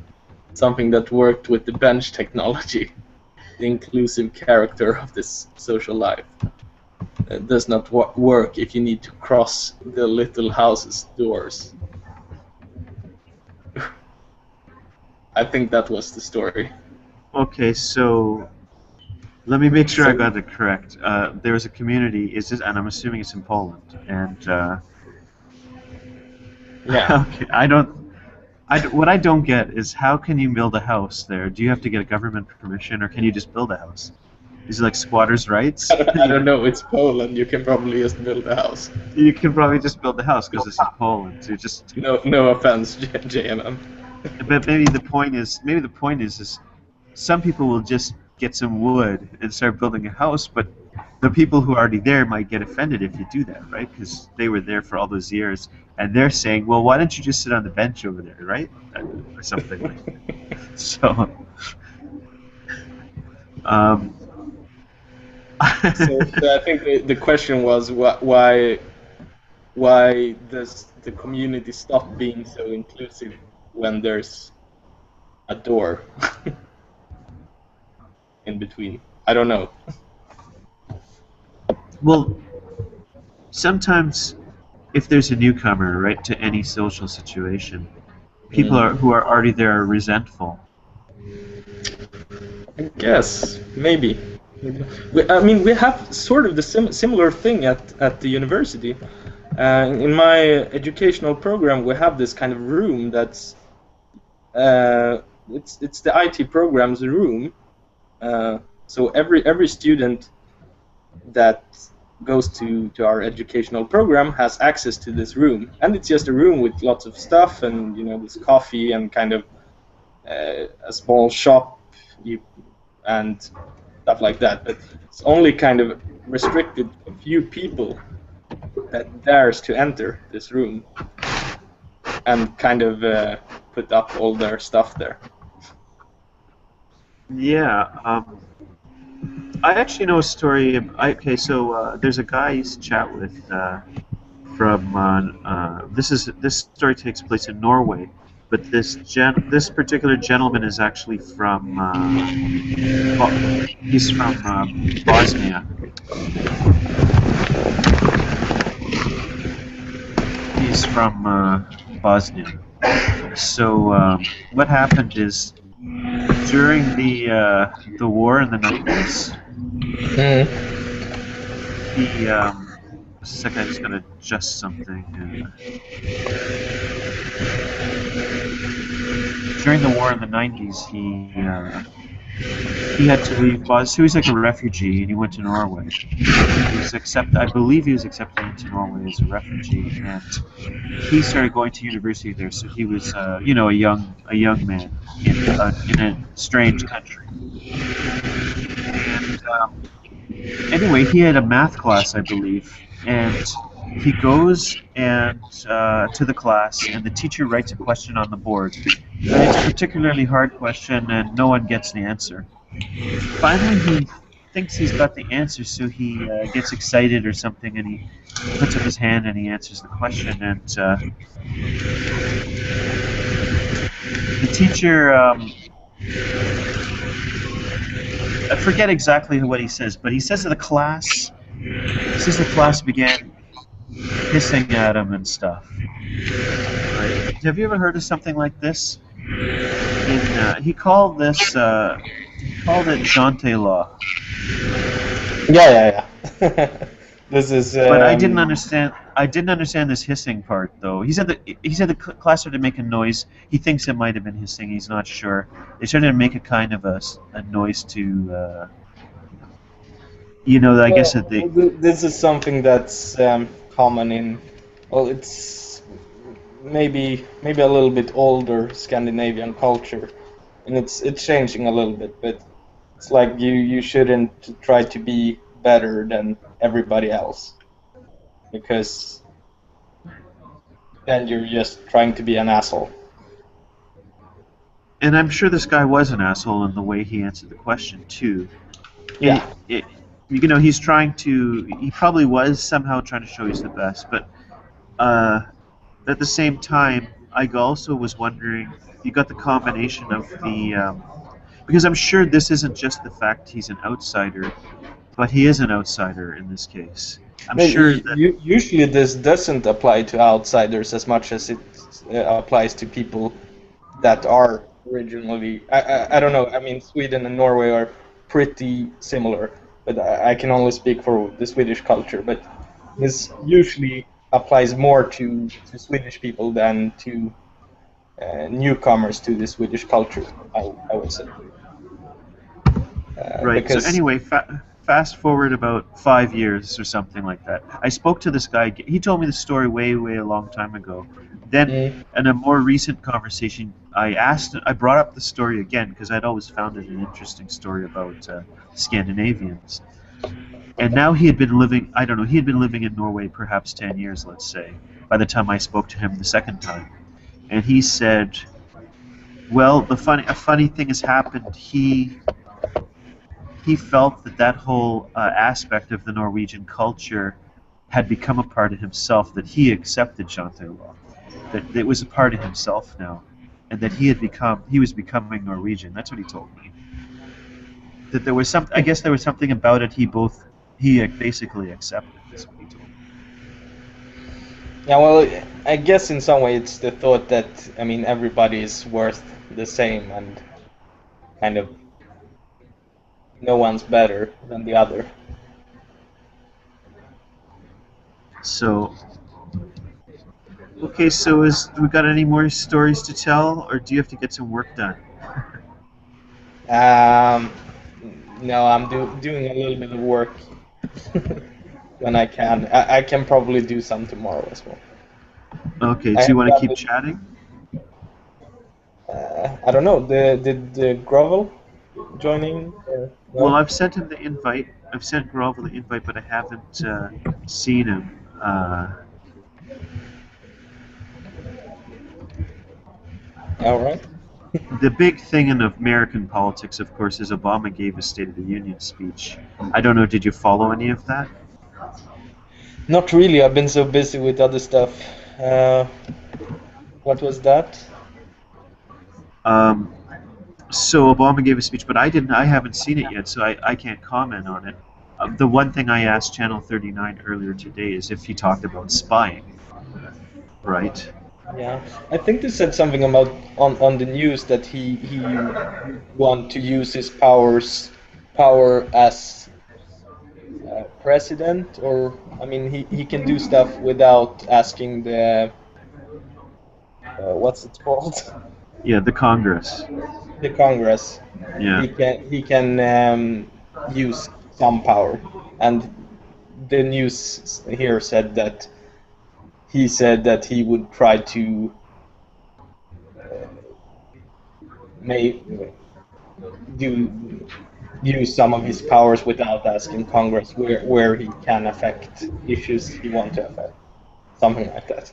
Speaker 2: Something that worked with the bench technology, the inclusive character of this social life. It does not work if you need to cross the little house's doors. I think that was the story.
Speaker 1: Okay, so let me make sure I got it correct. There's a community, and I'm assuming it's in Poland, and
Speaker 2: Yeah.
Speaker 1: okay, what I don't get is how can you build a house there? Do you have to get a government permission, or can you just build a house? Is it like squatters' rights?
Speaker 2: I don't know. It's Poland. You can probably just build a house.
Speaker 1: You can probably just build a house because this is Poland. So just
Speaker 2: no offense, JMM.
Speaker 1: but maybe the point is some people will just get some wood and start building a house, but the people who are already there might get offended if you do that, right? Because they were there for all those years, and they're saying, "Well, why don't you just sit on the bench over there, right?" Or something like that. So, um,
Speaker 2: So I think the question was why does the community stop being so inclusive when there's a door in between? I don't know.
Speaker 1: well, sometimes if there's a newcomer, right, to any social situation, people who are already there are resentful.
Speaker 2: I guess maybe. I mean, we have sort of the similar thing at the university. In my educational program, we have this kind of room that's it's the IT program's room. So every student that goes to our educational program has access to this room, and it's just a room with lots of stuff, and this coffee and kind of a small shop, and stuff like that. But it's only kind of restricted a few people that dares to enter this room and kind of put up all their stuff there.
Speaker 1: Yeah. I actually know a story. Okay, so there's a guy I used to chat with from. This story takes place in Norway, but this particular gentleman is actually from. He's from Bosnia. He's from Bosnia. So what happened is during the war in the 90s. He, just a second, I'm just going to adjust something. During the war in the 90s, he had to leave Bosnia. So he was like a refugee, and he went to Norway. I believe he was accepted into Norway as a refugee, and he started going to university there. So he was, a young man in a strange country. And anyway, he had a math class, I believe, and he goes to the class, and the teacher writes a question on the board. And it's a particularly hard question, and no one gets the answer. Finally, he thinks he's got the answer, so he gets excited or something, and he puts up his hand and he answers the question. And the teacher, I forget exactly what he says, but he says to the class, began hissing at him and stuff. Right. Have you ever heard of something like this? He called it Jante law.
Speaker 2: Yeah. This is.
Speaker 1: But I didn't understand. I didn't understand this hissing part, though. He said the class started to make a noise. He thinks it might have been hissing. He's not sure. They started to make a kind of a noise to. I guess that they.
Speaker 2: This is something that's common in. Well, it's maybe a little bit older Scandinavian culture, and it's changing a little bit. But it's like you shouldn't try to be better than everybody else, because then you're just trying to be an asshole.
Speaker 1: And I'm sure this guy was an asshole in the way he answered the question too.
Speaker 2: Yeah.
Speaker 1: He's trying to. He probably was somehow trying to show he's the best, but at the same time, I also was wondering. You got the combination of the. Because I'm sure this isn't just the fact he's an outsider, but he is an outsider in this case. I'm sure that
Speaker 2: usually this doesn't apply to outsiders as much as it applies to people that are originally. I don't know. I mean, Sweden and Norway are pretty similar, but I can only speak for the Swedish culture. But this usually applies more to Swedish people than to newcomers to the Swedish culture, I would say.
Speaker 1: Right.
Speaker 2: Because,
Speaker 1: so anyway, fast forward about 5 years or something like that. I spoke to this guy. He told me the story way a long time ago. Then, in a more recent conversation, I brought up the story again because I'd always found it an interesting story about Scandinavians. And now he had been living. I don't know. He had been living in Norway perhaps 10 years, let's say, by the time I spoke to him the second time. And he said, "Well, a funny thing has happened. He felt that whole aspect of the Norwegian culture had become a part of himself, that he accepted Jantelov, that it was a part of himself now, and that he was becoming Norwegian." That's what he told me. That there was I guess there was something about it he basically accepted. That's what he told me.
Speaker 2: Yeah, well, I guess in some way it's the thought that, I mean, everybody is worth the same and kind of no one's better than the other.
Speaker 1: So, okay, so is we got any more stories to tell, or do you have to get some work done?
Speaker 2: Um, no, I'm doing a little bit of work when I can. I can probably do some tomorrow as well.
Speaker 1: Okay,
Speaker 2: I
Speaker 1: do you
Speaker 2: have
Speaker 1: want to
Speaker 2: done
Speaker 1: keep
Speaker 2: it.
Speaker 1: chatting?
Speaker 2: I don't know. Did the Grovel joining or
Speaker 1: Well,
Speaker 2: no?
Speaker 1: I've sent him the invite. I've sent Grovel the invite, but I haven't seen him.
Speaker 2: All right.
Speaker 1: The big thing in American politics, of course, is Obama gave a State of the Union speech. I don't know, did you follow any of that?
Speaker 2: Not really. I've been so busy with other stuff. Uh, what was that?
Speaker 1: Um, so Obama gave a speech, but I didn't. I haven't seen it yet, so I can't comment on it. The one thing I asked Channel 39 earlier today is if he talked about spying, right?
Speaker 2: Yeah, I think they said something about on the news that he would want to use his power as president, or I mean he can do stuff without asking the what's it called,
Speaker 1: Yeah, the Congress.
Speaker 2: the Congress.
Speaker 1: Yeah.
Speaker 2: He can use some power, and the news here said that he said that he would try to may do use some of his powers without asking Congress where he can affect issues he want to affect, something like that.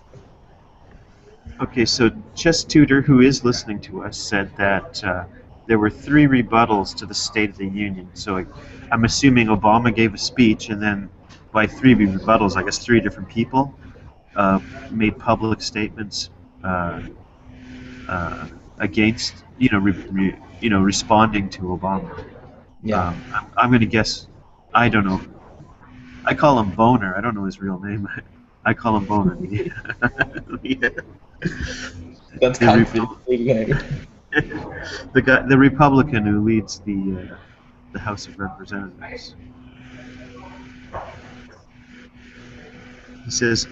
Speaker 1: Okay, so Chess Tudor, who is listening to us, said that there were three rebuttals to the State of the Union. So I'm assuming Obama gave a speech, and then by three rebuttals, I guess three different people uh, made public statements uh, uh, against, responding to Obama.
Speaker 2: Yeah,
Speaker 1: I'm going to guess, I don't know. I call him Boner. I don't know his real name. I call him Boner. Yeah.
Speaker 2: that's
Speaker 1: The,
Speaker 2: kind of
Speaker 1: Repu-
Speaker 2: a big name.
Speaker 1: the Republican who leads the House of Representatives. He says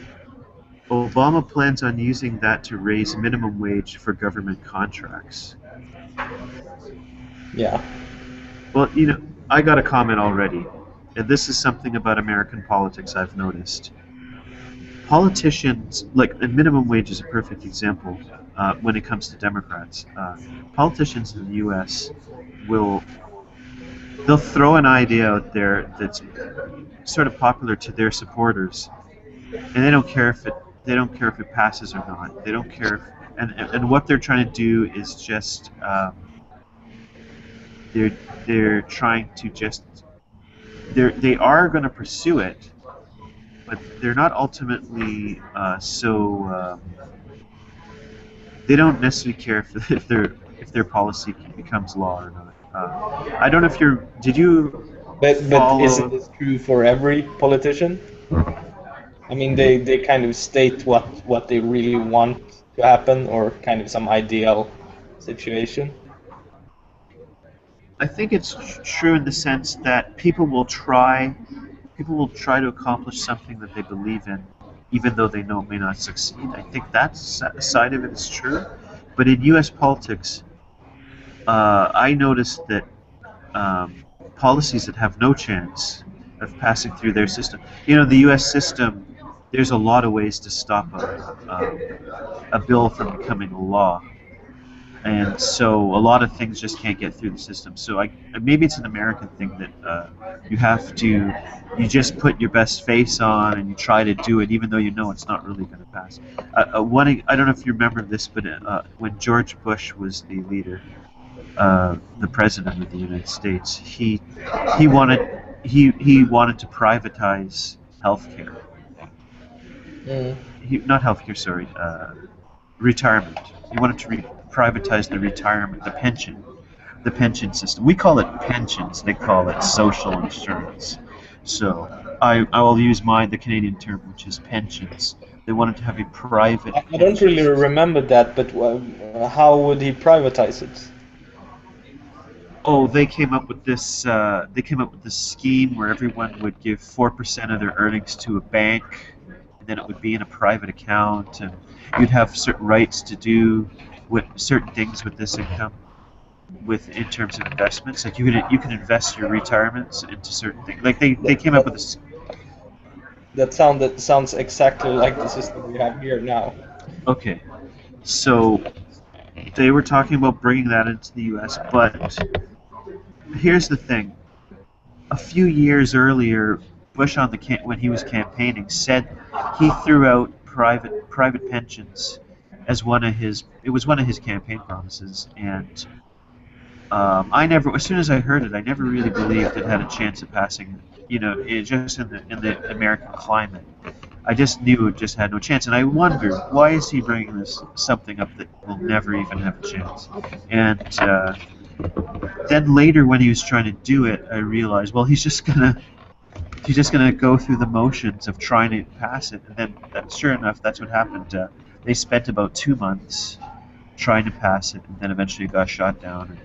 Speaker 1: Obama plans on using that to raise minimum wage for government contracts.
Speaker 2: Yeah,
Speaker 1: Well, I got a comment already, and this is something about American politics I've noticed. Politicians, like, and minimum wage is a perfect example when it comes to Democrats. Politicians in the U.S. will they'll throw an idea out there that's sort of popular to their supporters, and they don't care if it passes or not. They don't care, and what they're trying to do is just they're they're trying to just they are going to pursue it, but they're not ultimately they don't necessarily care if their policy becomes law or not. I don't know if you're. Did you
Speaker 2: but isn't
Speaker 1: follow?
Speaker 2: this true for every politician? I mean, they kind of state what they really want to happen, or kind of some ideal situation.
Speaker 1: I think it's true in the sense that people will try to accomplish something that they believe in, even though they know it may not succeed. I think that side of it is true. But in U.S. politics, I noticed that policies that have no chance of passing through their system. The U.S. system. There's a lot of ways to stop a bill from becoming a law, and so a lot of things just can't get through the system. So maybe it's an American thing that you just put your best face on and you try to do it, even though you know it's not really going to pass. I don't know if you remember this, but when George Bush was the leader, the president of the United States, he wanted he wanted to privatize healthcare.
Speaker 2: Mm.
Speaker 1: Not healthcare, sorry, retirement. He wanted to privatize the retirement, the pension system. We call it pensions. They call it social insurance. So I will use the Canadian term, which is pensions. They wanted to have a private
Speaker 2: I don't really
Speaker 1: pension.
Speaker 2: remember that, but how would he privatize it?
Speaker 1: Oh, they came up with this. They came up with this scheme where everyone would give 4% of their earnings to a bank, and then it would be in a private account, and you'd have certain rights to do with certain things with this income. With in terms of investments, like you can invest your retirements into certain things. Like they
Speaker 2: That,
Speaker 1: came up
Speaker 2: that,
Speaker 1: with this.
Speaker 2: that sounds exactly like the system we have here now.
Speaker 1: Okay, so they were talking about bringing that into the U.S., but here's the thing: a few years earlier, Bush on the when he was campaigning said he threw out private pensions as one of his. It was one of his campaign promises, and I never. As soon as I heard it, I never really believed it had a chance of passing. Just in the American climate, I just knew it just had no chance, and I wondered why is he bringing this something up that will never even have a chance, and. Then later, when he was trying to do it, I realized, well, he's just gonna go through the motions of trying to pass it, and then sure enough, that's what happened. They spent about 2 months trying to pass it, and then eventually it got shot down.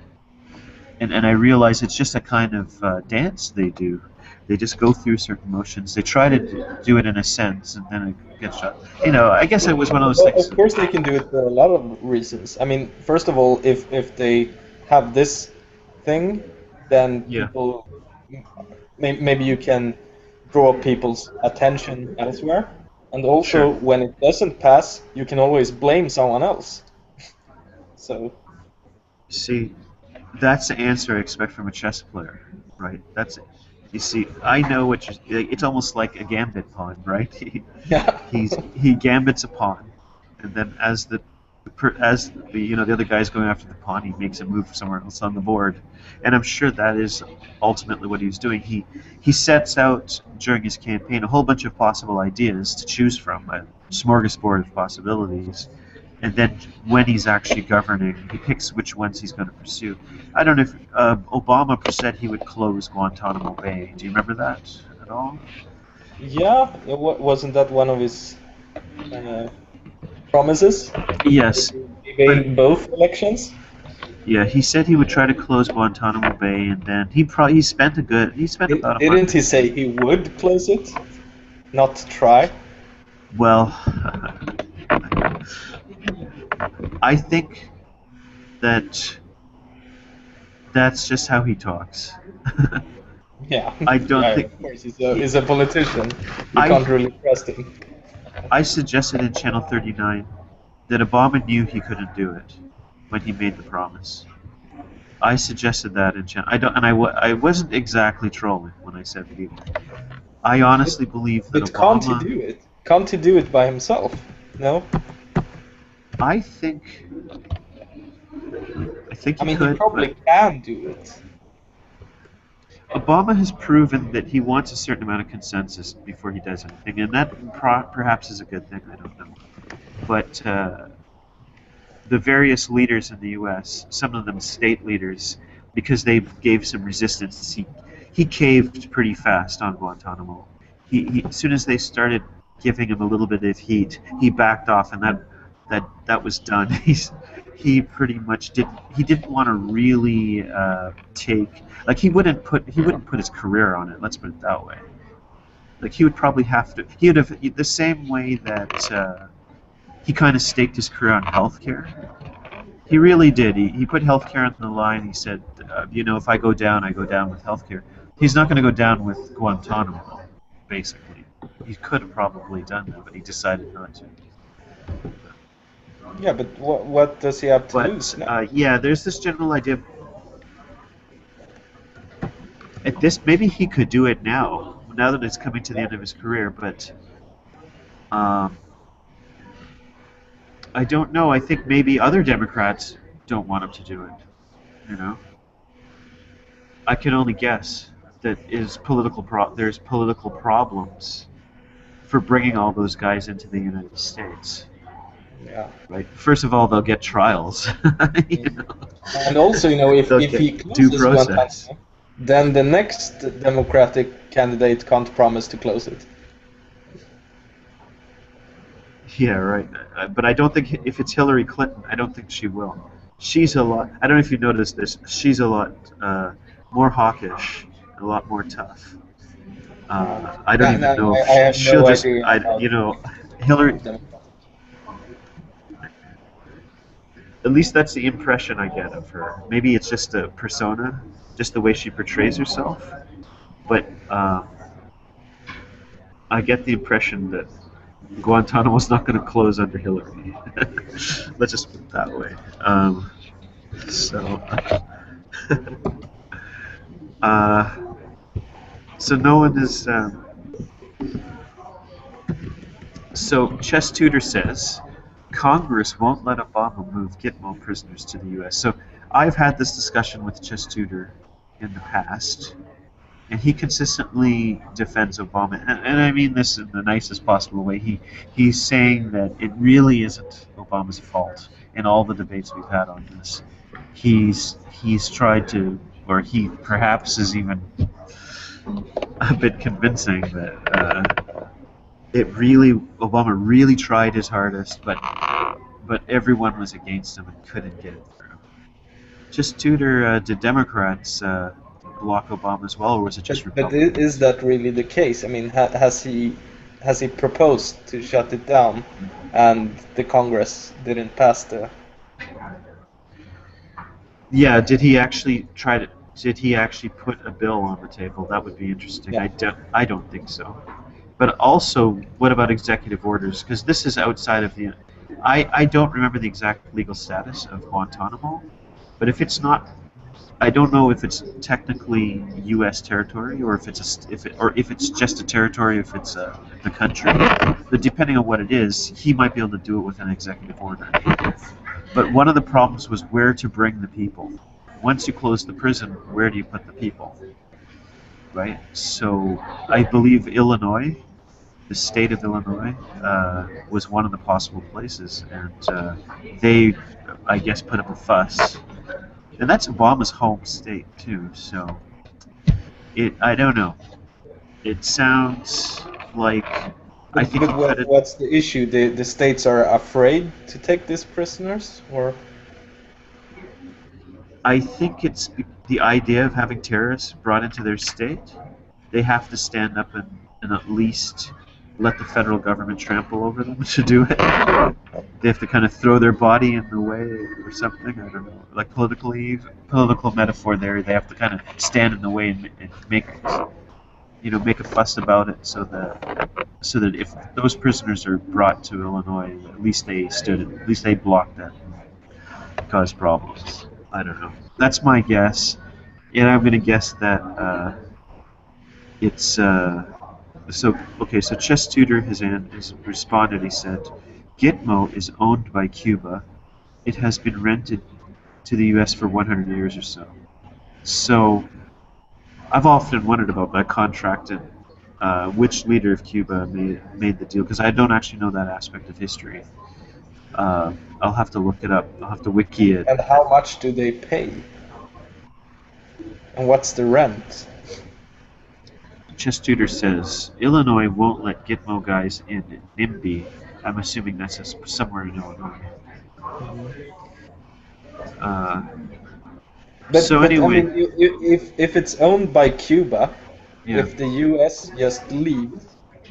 Speaker 1: And I realized it's just a kind of dance they do. They just go through certain motions. They try to do it in a sense, and then it gets shot. I guess it was one of those
Speaker 2: Well,
Speaker 1: things.
Speaker 2: of course they can do it for a lot of reasons. I mean, first of all, if they have this thing, then
Speaker 1: Yeah,
Speaker 2: people maybe you can draw people's attention elsewhere. And
Speaker 1: sure.
Speaker 2: also, when it doesn't pass, you can always blame someone else. So,
Speaker 1: See, that's the answer I expect from a chess player, right? That's it. You see, I know what you. It's almost like a gambit pawn, right?
Speaker 2: yeah.
Speaker 1: He gambits a pawn, and then as the other guy's going after the pawn, he makes a move somewhere else on the board, and I'm sure that is ultimately what he's doing. He sets out during his campaign a whole bunch of possible ideas to choose from, a smorgasbord of possibilities, and then when he's actually governing, he picks which ones he's going to pursue. I don't know if Obama said he would close Guantanamo Bay. Do you remember that at all?
Speaker 2: Yeah, wasn't that one of his uh, promises
Speaker 1: Yes, but
Speaker 2: in both elections?
Speaker 1: yeah, he said he would try to close Guantanamo Bay, and then he spent about a month.
Speaker 2: Didn't he say he would close it, not try?
Speaker 1: Well, I think that that's just how he talks.
Speaker 2: Yeah,
Speaker 1: I don't
Speaker 2: yeah,
Speaker 1: think
Speaker 2: of course, he's a politician. You
Speaker 1: I
Speaker 2: can't really trust him.
Speaker 1: I suggested in Channel 39 that Obama knew he couldn't do it when he made the promise. I suggested that in Channel. I don't, and I wasn't exactly trolling when I said that either. I
Speaker 2: But,
Speaker 1: honestly believe that
Speaker 2: but can't he
Speaker 1: Obama.
Speaker 2: do it? Can't he do it by himself? No?
Speaker 1: I think I think
Speaker 2: I
Speaker 1: he
Speaker 2: mean, he
Speaker 1: could, but
Speaker 2: probably can do it.
Speaker 1: Obama has proven that he wants a certain amount of consensus before he does anything, and that perhaps is a good thing. I don't know, but the various leaders in the U.S., some of them state leaders, because they gave some resistance, he caved pretty fast on Guantanamo. As soon as they started giving him a little bit of heat, he backed off, and that was done. He pretty much didn't want to really take, like, he wouldn't put his career on it. Let's put it that way. Like, he would probably have to. He would have the same way that he kind of staked his career on healthcare. He really did. He put healthcare on the line. He said, if I go down, I go down with healthcare. He's not going to go down with Guantanamo, basically. He could have probably done that, but he decided not to.
Speaker 2: Yeah, but what does he have to lose
Speaker 1: But
Speaker 2: now?
Speaker 1: yeah, there's this general idea. At this, maybe he could do it now that it's coming to the end of his career. But um, I don't know. I think maybe other Democrats don't want him to do it. You know, I can only guess that there's political problems for bringing all those guys into the United States.
Speaker 2: Yeah.
Speaker 1: Right. First of all, they'll get trials. you
Speaker 2: Mm.
Speaker 1: know,
Speaker 2: And also,
Speaker 1: they'll
Speaker 2: if he
Speaker 1: get due
Speaker 2: closes
Speaker 1: process.
Speaker 2: Guantanamo, then the next Democratic candidate can't promise to close it.
Speaker 1: Yeah, right. But I don't think if it's Hillary Clinton, I don't think she will. She's a lot. I don't know if you noticed this. She's a lot more hawkish, a lot more tough. I don't
Speaker 2: No,
Speaker 1: even
Speaker 2: no,
Speaker 1: know if
Speaker 2: I have
Speaker 1: she'll
Speaker 2: no
Speaker 1: just.
Speaker 2: idea
Speaker 1: I
Speaker 2: about
Speaker 1: you know, Hillary.
Speaker 2: them.
Speaker 1: At least that's the impression I get of her. Maybe it's just a persona, just the way she portrays herself. But I get the impression that Guantanamo's not going to close under Hillary. Let's just put it that way. So, uh, so no one is. So Chess Tudor says Congress won't let Obama move Gitmo prisoners to the U.S. So I've had this discussion with Chess Tudor in the past, and he consistently defends Obama, and I mean this in the nicest possible way. He's saying that it really isn't Obama's fault in all the debates we've had on this. He's tried to, or he perhaps is even a bit convincing that it really Obama really tried his hardest, but everyone was against him and couldn't get it through. Just Tudor, did Democrats block Obama as well, or was it just
Speaker 2: But
Speaker 1: Republicans?
Speaker 2: is that really the case? I mean, has he proposed to shut it down, and the Congress didn't pass the?
Speaker 1: Yeah, did he actually try to? Did he actually put a bill on the table? That would be interesting.
Speaker 2: Yeah.
Speaker 1: I don't think so. But also, what about executive orders? Because this is outside of the. I don't remember the exact legal status of Guantanamo, but if it's not, I don't know if it's technically U.S. territory or if it's if it's just a territory if it's the country. But depending on what it is, he might be able to do it with an executive order. But one of the problems was where to bring the people. Once you close the prison, where do you put the people? Right? So I believe Illinois, the state of Illinois, was one of the possible places, and they, I guess, put up a fuss. And that's Obama's home state too. So I don't know. It sounds like I think he
Speaker 2: But
Speaker 1: could have.
Speaker 2: what's the issue? The states are afraid to take these prisoners, or?
Speaker 1: I think it's the idea of having terrorists brought into their state. They have to stand up and at least let the federal government trample over them to do it. They have to kind of throw their body in the way or something. I don't know, like political metaphor there. They have to kind of stand in the way and make make a fuss about it so that if those prisoners are brought to Illinois, at least they stood it. At least they blocked that and caused problems. I don't know. That's my guess, and I'm gonna guess that it's so okay. So Chess Tudor has responded. He said, "Gitmo is owned by Cuba. It has been rented to the U.S. for 100 years or so." So I've often wondered about that contract and which leader of Cuba made the deal because I don't actually know that aspect of history. I'll have to look it up. I'll have to wiki it.
Speaker 2: And how much do they pay? And what's the rent?
Speaker 1: Chess Tudor says Illinois won't let Gitmo guys in NIMBY. I'm assuming that's somewhere in Illinois.
Speaker 2: Mhm.
Speaker 1: Uh, so
Speaker 2: But I
Speaker 1: anyway,
Speaker 2: mean, if it's owned by Cuba,
Speaker 1: yeah.
Speaker 2: if the U.S. just leaves,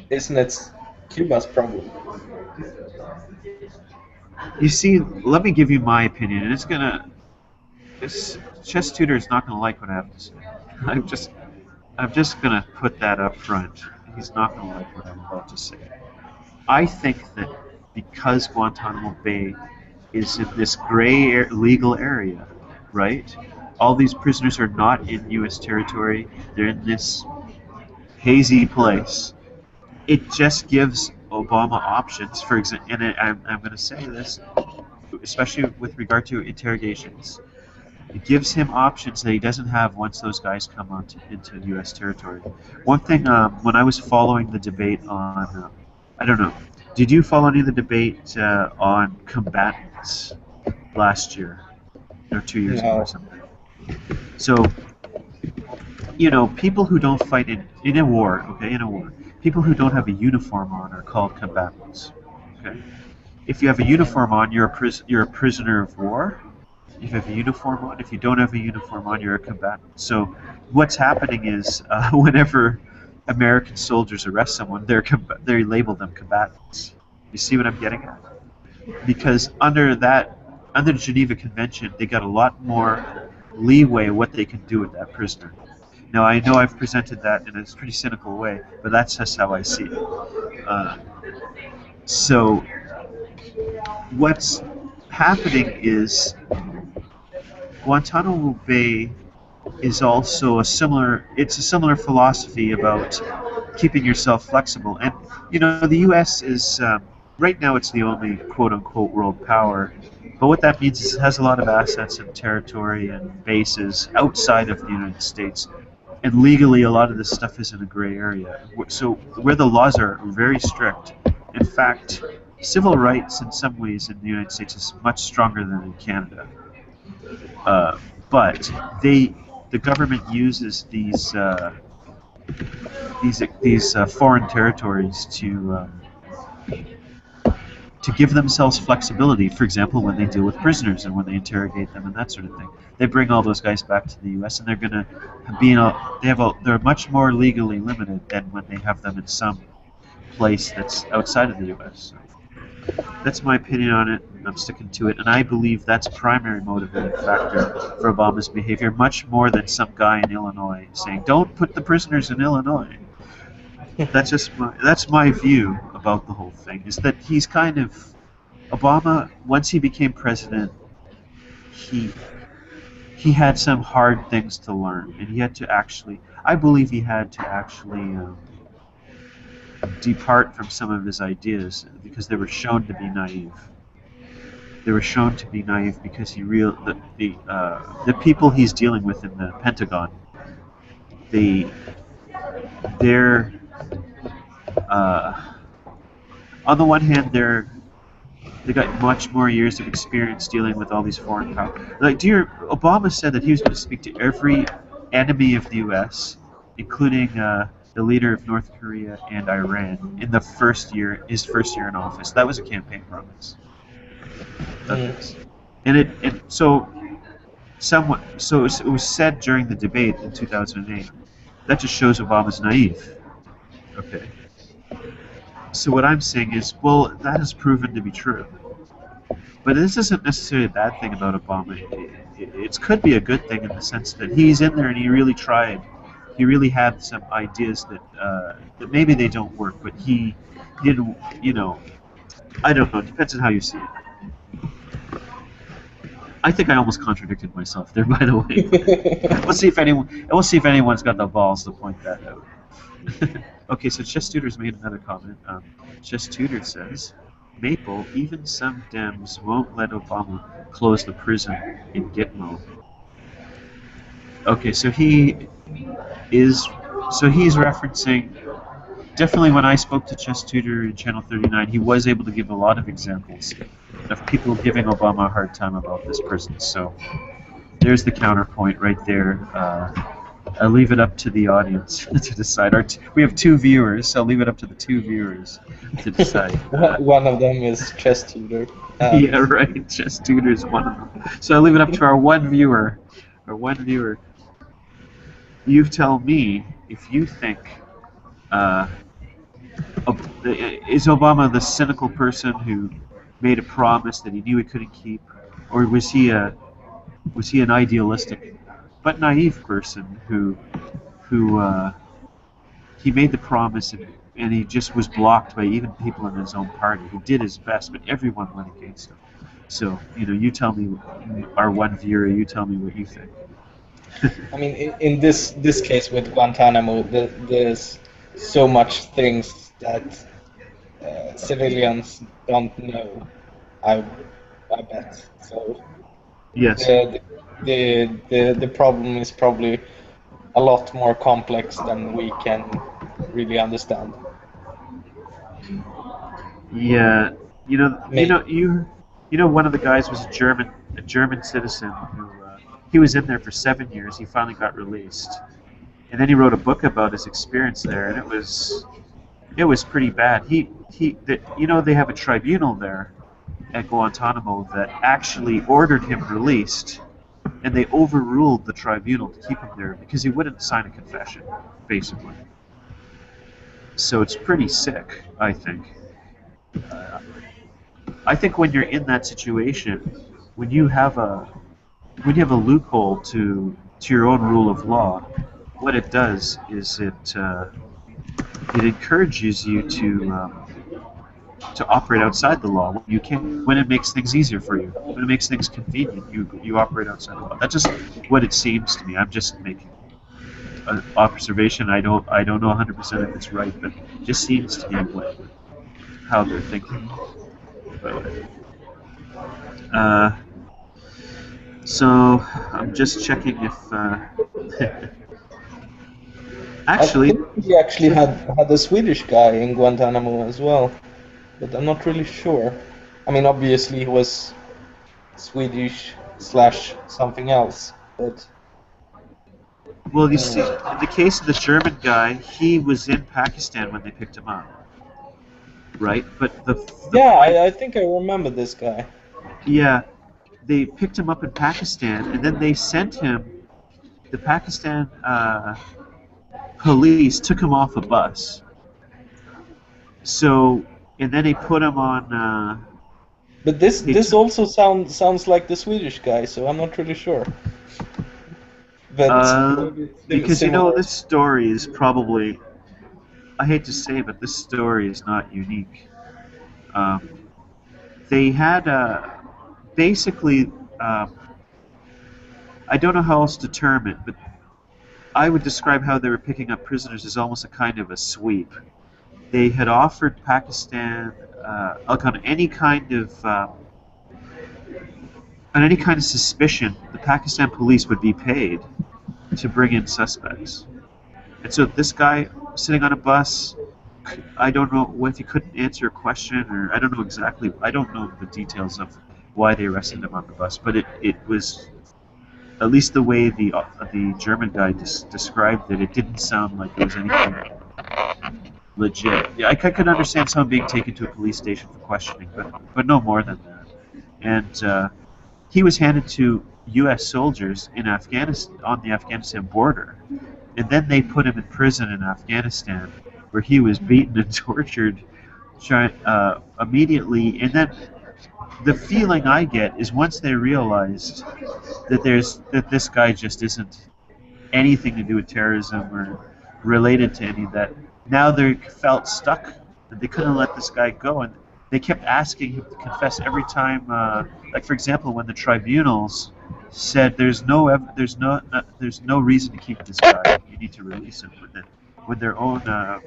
Speaker 2: isn't it Cuba's problem?
Speaker 1: You see, let me give you my opinion, and it's gonna. This Chess Tudor is not gonna like what I have to say. I'm just, I'm just gonna put that up front. He's not gonna like what I'm about to say. I think that because Guantanamo Bay is in this legal area, right? All these prisoners are not in U.S. territory. They're in this hazy place. It just gives Obama options. For example, and I'm going to say this, especially with regard to interrogations. It gives him options that he doesn't have once those guys come into U.S. territory. One thing, when I was following the debate on, I don't know, did you follow any of the debate on combatants last year or 2 years ago or
Speaker 2: No.
Speaker 1: something? So, people who don't fight in a war, okay, in a war, people who don't have a uniform on are called combatants. Okay. If you have a uniform on, you're a prisoner of war. If you have a uniform on, if you don't have a uniform on, you're a combatant. So what's happening is whenever American soldiers arrest someone, they label them combatants. You see what I'm getting at? Because under the Geneva Convention, they got a lot more leeway what they can do with that prisoner. Now I know I've presented that in a pretty cynical way, but that's just how I see it. Uh, so what's happening is Guantanamo Bay is also it's a similar philosophy about keeping yourself flexible. And the U.S. is right now it's the only quote unquote world power, but what that means is it has a lot of assets and territory and bases outside of the United States. And legally, a lot of this stuff is in a gray area. So where the laws are very strict, in fact, civil rights in some ways in the United States is much stronger than in Canada. But the government uses these foreign territories to give themselves flexibility. For example, when they deal with prisoners and when they interrogate them and that sort of thing, they bring all those guys back to the U.S. and they're going to they're much more legally limited than when they have them in some place that's outside of the U.S. So that's my opinion on it. I'm sticking to it, and I believe that's a primary motivating factor for Obama's behavior, much more than some guy in Illinois saying, "Don't put the prisoners in Illinois." That's my view about the whole thing. Is that he's kind of Obama. Once he became president, he he had some hard things to learn, and he had to actually. I believe he had to actually depart from some of his ideas because they were shown to be naive. They were shown to be naive because the people he's dealing with in the Pentagon, they they're on the one hand they got much more years of experience dealing with all these foreign powers. Like, Obama said that he was going to speak to every enemy of the U.S., including the leader of North Korea and Iran, in his first year in office. That was a campaign promise. It was said during the debate in 2008. That just shows Obama's naive. Okay. So what I'm saying is, well, that has proven to be true. But this isn't necessarily a bad thing about Obama. It could be a good thing in the sense that he's in there and he really tried. He really had some ideas that maybe they don't work, but he didn't. I don't know. It depends on how you see it. I think I almost contradicted myself there, by the way. We'll see if anyone's got the balls to point that out. Okay, so Chess Tutor's made another comment. Chess Tutor says, Maple, even some Dems won't let Obama close the prison in Gitmo. Okay, so he's referencing, definitely when I spoke to Chess Tutor in Channel 39, he was able to give a lot of examples of people giving Obama a hard time about this prison. So there's the counterpoint right there. I'll leave it up to the audience to decide. We have 2 viewers, so I'll leave it up to the 2 viewers to decide.
Speaker 2: One of them is Chess Tutor.
Speaker 1: Yeah, right. Chess Tutor is one of them. So I'll leave it up to our one viewer. You tell me if you think is Obama the cynical person who made a promise that he knew he couldn't keep, or was he an idealistic but naive person who he made the promise and he just was blocked by even people in his own party. He did his best, but everyone went against him. So you tell me, our one viewer, you tell me what you think.
Speaker 2: I mean, in this case with Guantanamo, there's so much things that civilians don't know. I bet. So
Speaker 1: yes.
Speaker 2: The problem is probably a lot more complex than we can really understand.
Speaker 1: Yeah, one of the guys was a German citizen who he was in there for 7 years. He finally got released, and then he wrote a book about his experience there, and It was pretty bad. They have a tribunal there at Guantanamo that actually ordered him released, and they overruled the tribunal to keep him there because he wouldn't sign a confession, basically. So it's pretty sick, I think. I think when you're in that situation, when you have a when you have a loophole to your own rule of law, what it does is it encourages you to operate outside the law when you can, when it makes things easier for you, when it makes things convenient. You operate outside the law. That's just what it seems to me. I'm just making an observation. I don't know 100% if it's right, but it just seems to me how they're thinking about it. Uh, so I'm just checking if
Speaker 2: I
Speaker 1: actually.
Speaker 2: think we actually had a Swedish guy in Guantanamo as well, but I'm not really sure. I mean, obviously he was Swedish slash something else, but
Speaker 1: Well, you see, in the case of the German guy, he was in Pakistan when they picked him up, right? But the
Speaker 2: yeah,
Speaker 1: point,
Speaker 2: I think I remember this guy.
Speaker 1: yeah, they picked him up in Pakistan, and then they sent him. The Pakistan police took him off a bus. So, and then they put him on.
Speaker 2: But this
Speaker 1: They
Speaker 2: this
Speaker 1: took,
Speaker 2: also sounds like the Swedish guy, so I'm not really sure. But maybe it's
Speaker 1: because
Speaker 2: similar.
Speaker 1: this story is probably. I hate to say, but this story is not unique. Um, they had basically. I don't know how else to term it, but I would describe how they were picking up prisoners as almost a kind of a sweep. They had offered Pakistan like on any kind of suspicion, the Pakistan police would be paid to bring in suspects. And so this guy sitting on a bus, I don't know if he couldn't answer a question, or I don't know exactly. I don't know the details of why they arrested him on the bus, but it was at least the way the German guy described it. It didn't sound like it was anything legit. Yeah, I could understand someone being taken to a police station for questioning, but no more than that. And he was handed to U.S. soldiers in Afghanistan on the Afghanistan border, and then they put him in prison in Afghanistan, where he was beaten and tortured, immediately. And then the feeling I get is once they realized that this guy just isn't anything to do with terrorism or related to any of that. Now they felt stuck that they couldn't let this guy go, and they kept asking him to confess every time. Like for example, when the tribunals said there's no reason to keep this guy, you need to release him. When their own uh,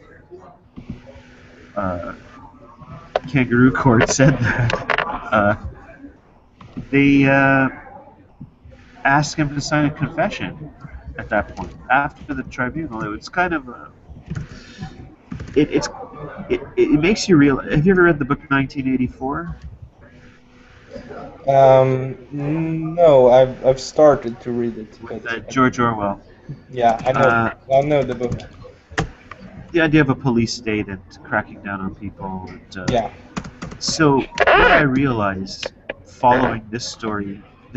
Speaker 1: kangaroo court said that, they asked him to sign a confession at that point after the tribunal. It was kind of it, it's it makes you real. Have you ever read the book 1984?
Speaker 2: No, I've started to read it,
Speaker 1: With
Speaker 2: but
Speaker 1: George Orwell?
Speaker 2: yeah,
Speaker 1: Uh,
Speaker 2: I know the book.
Speaker 1: the idea of a police state and cracking down on people. And,
Speaker 2: Yeah.
Speaker 1: so what I realized following this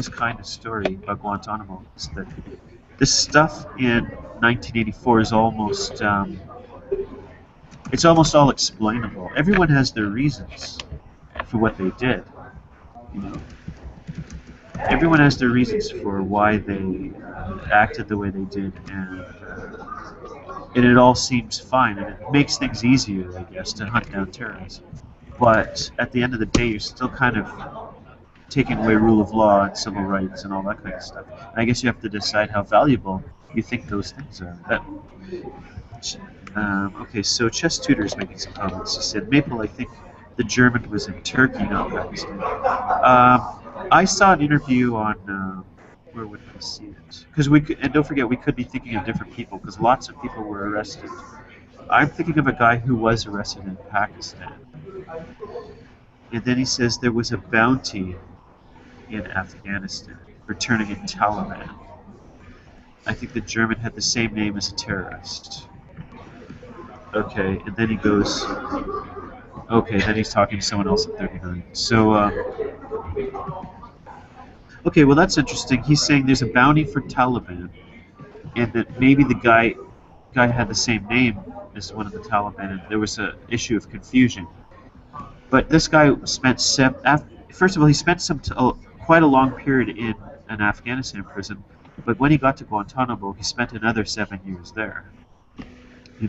Speaker 1: kind of story about Guantanamo, is that this stuff in 1984 is it's almost all explainable. Everyone has their reasons for what they did. You know, everyone has their reasons for why they acted the way they did, and it all seems fine, and it makes things easier, I guess, to hunt down terrorists. But at the end of the day, you're still kind of taking away rule of law and civil rights and all that kind of stuff. And I guess you have to decide how valuable you think those things are. Okay, so Chess Tudor is making some comments. He said, Maple, I think the German was in Turkey, not Pakistan. I saw an interview on, where would I see it? Because and don't forget, we could be thinking of different people, because lots of people were arrested. I'm thinking of a guy who was arrested in Pakistan. And then he says there was a bounty in Afghanistan for turning in Taliban. I think the German had the same name as a terrorist. Okay, and then he goes. Okay, then he's talking to someone else at 39. So, okay, well that's interesting. He's saying there's a bounty for Taliban, and that maybe the guy had the same name as one of the Taliban, and there was a issue of confusion. But this guy spent first of all, he spent quite a long period in an Afghanistan prison. But when he got to Guantanamo, he spent another 7 years there.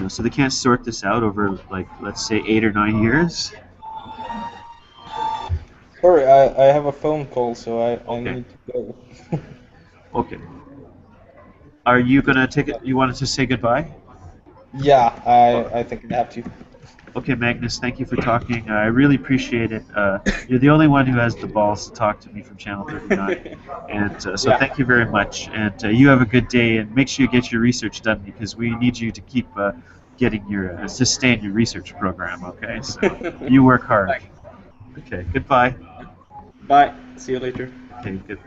Speaker 1: So they can't sort this out over, like, let's say 8 or 9 years.
Speaker 2: Sorry, I have a phone call, so I
Speaker 1: Okay.
Speaker 2: need to go.
Speaker 1: Okay. Are you gonna take it? You wanted to say goodbye?
Speaker 2: Yeah,
Speaker 1: Oh,
Speaker 2: I think I have to.
Speaker 1: okay, Magnus. Thank you for talking. I really appreciate it. You're the only one who has the balls to talk to me from Channel 39, and so
Speaker 2: Yeah.
Speaker 1: thank you very much. And you have a good day. And make sure you get your research done because we need you to keep getting your sustain your research program. Okay, so you work hard.
Speaker 2: Thanks.
Speaker 1: Okay. Goodbye.
Speaker 2: Bye. See you later.
Speaker 1: Okay. Good.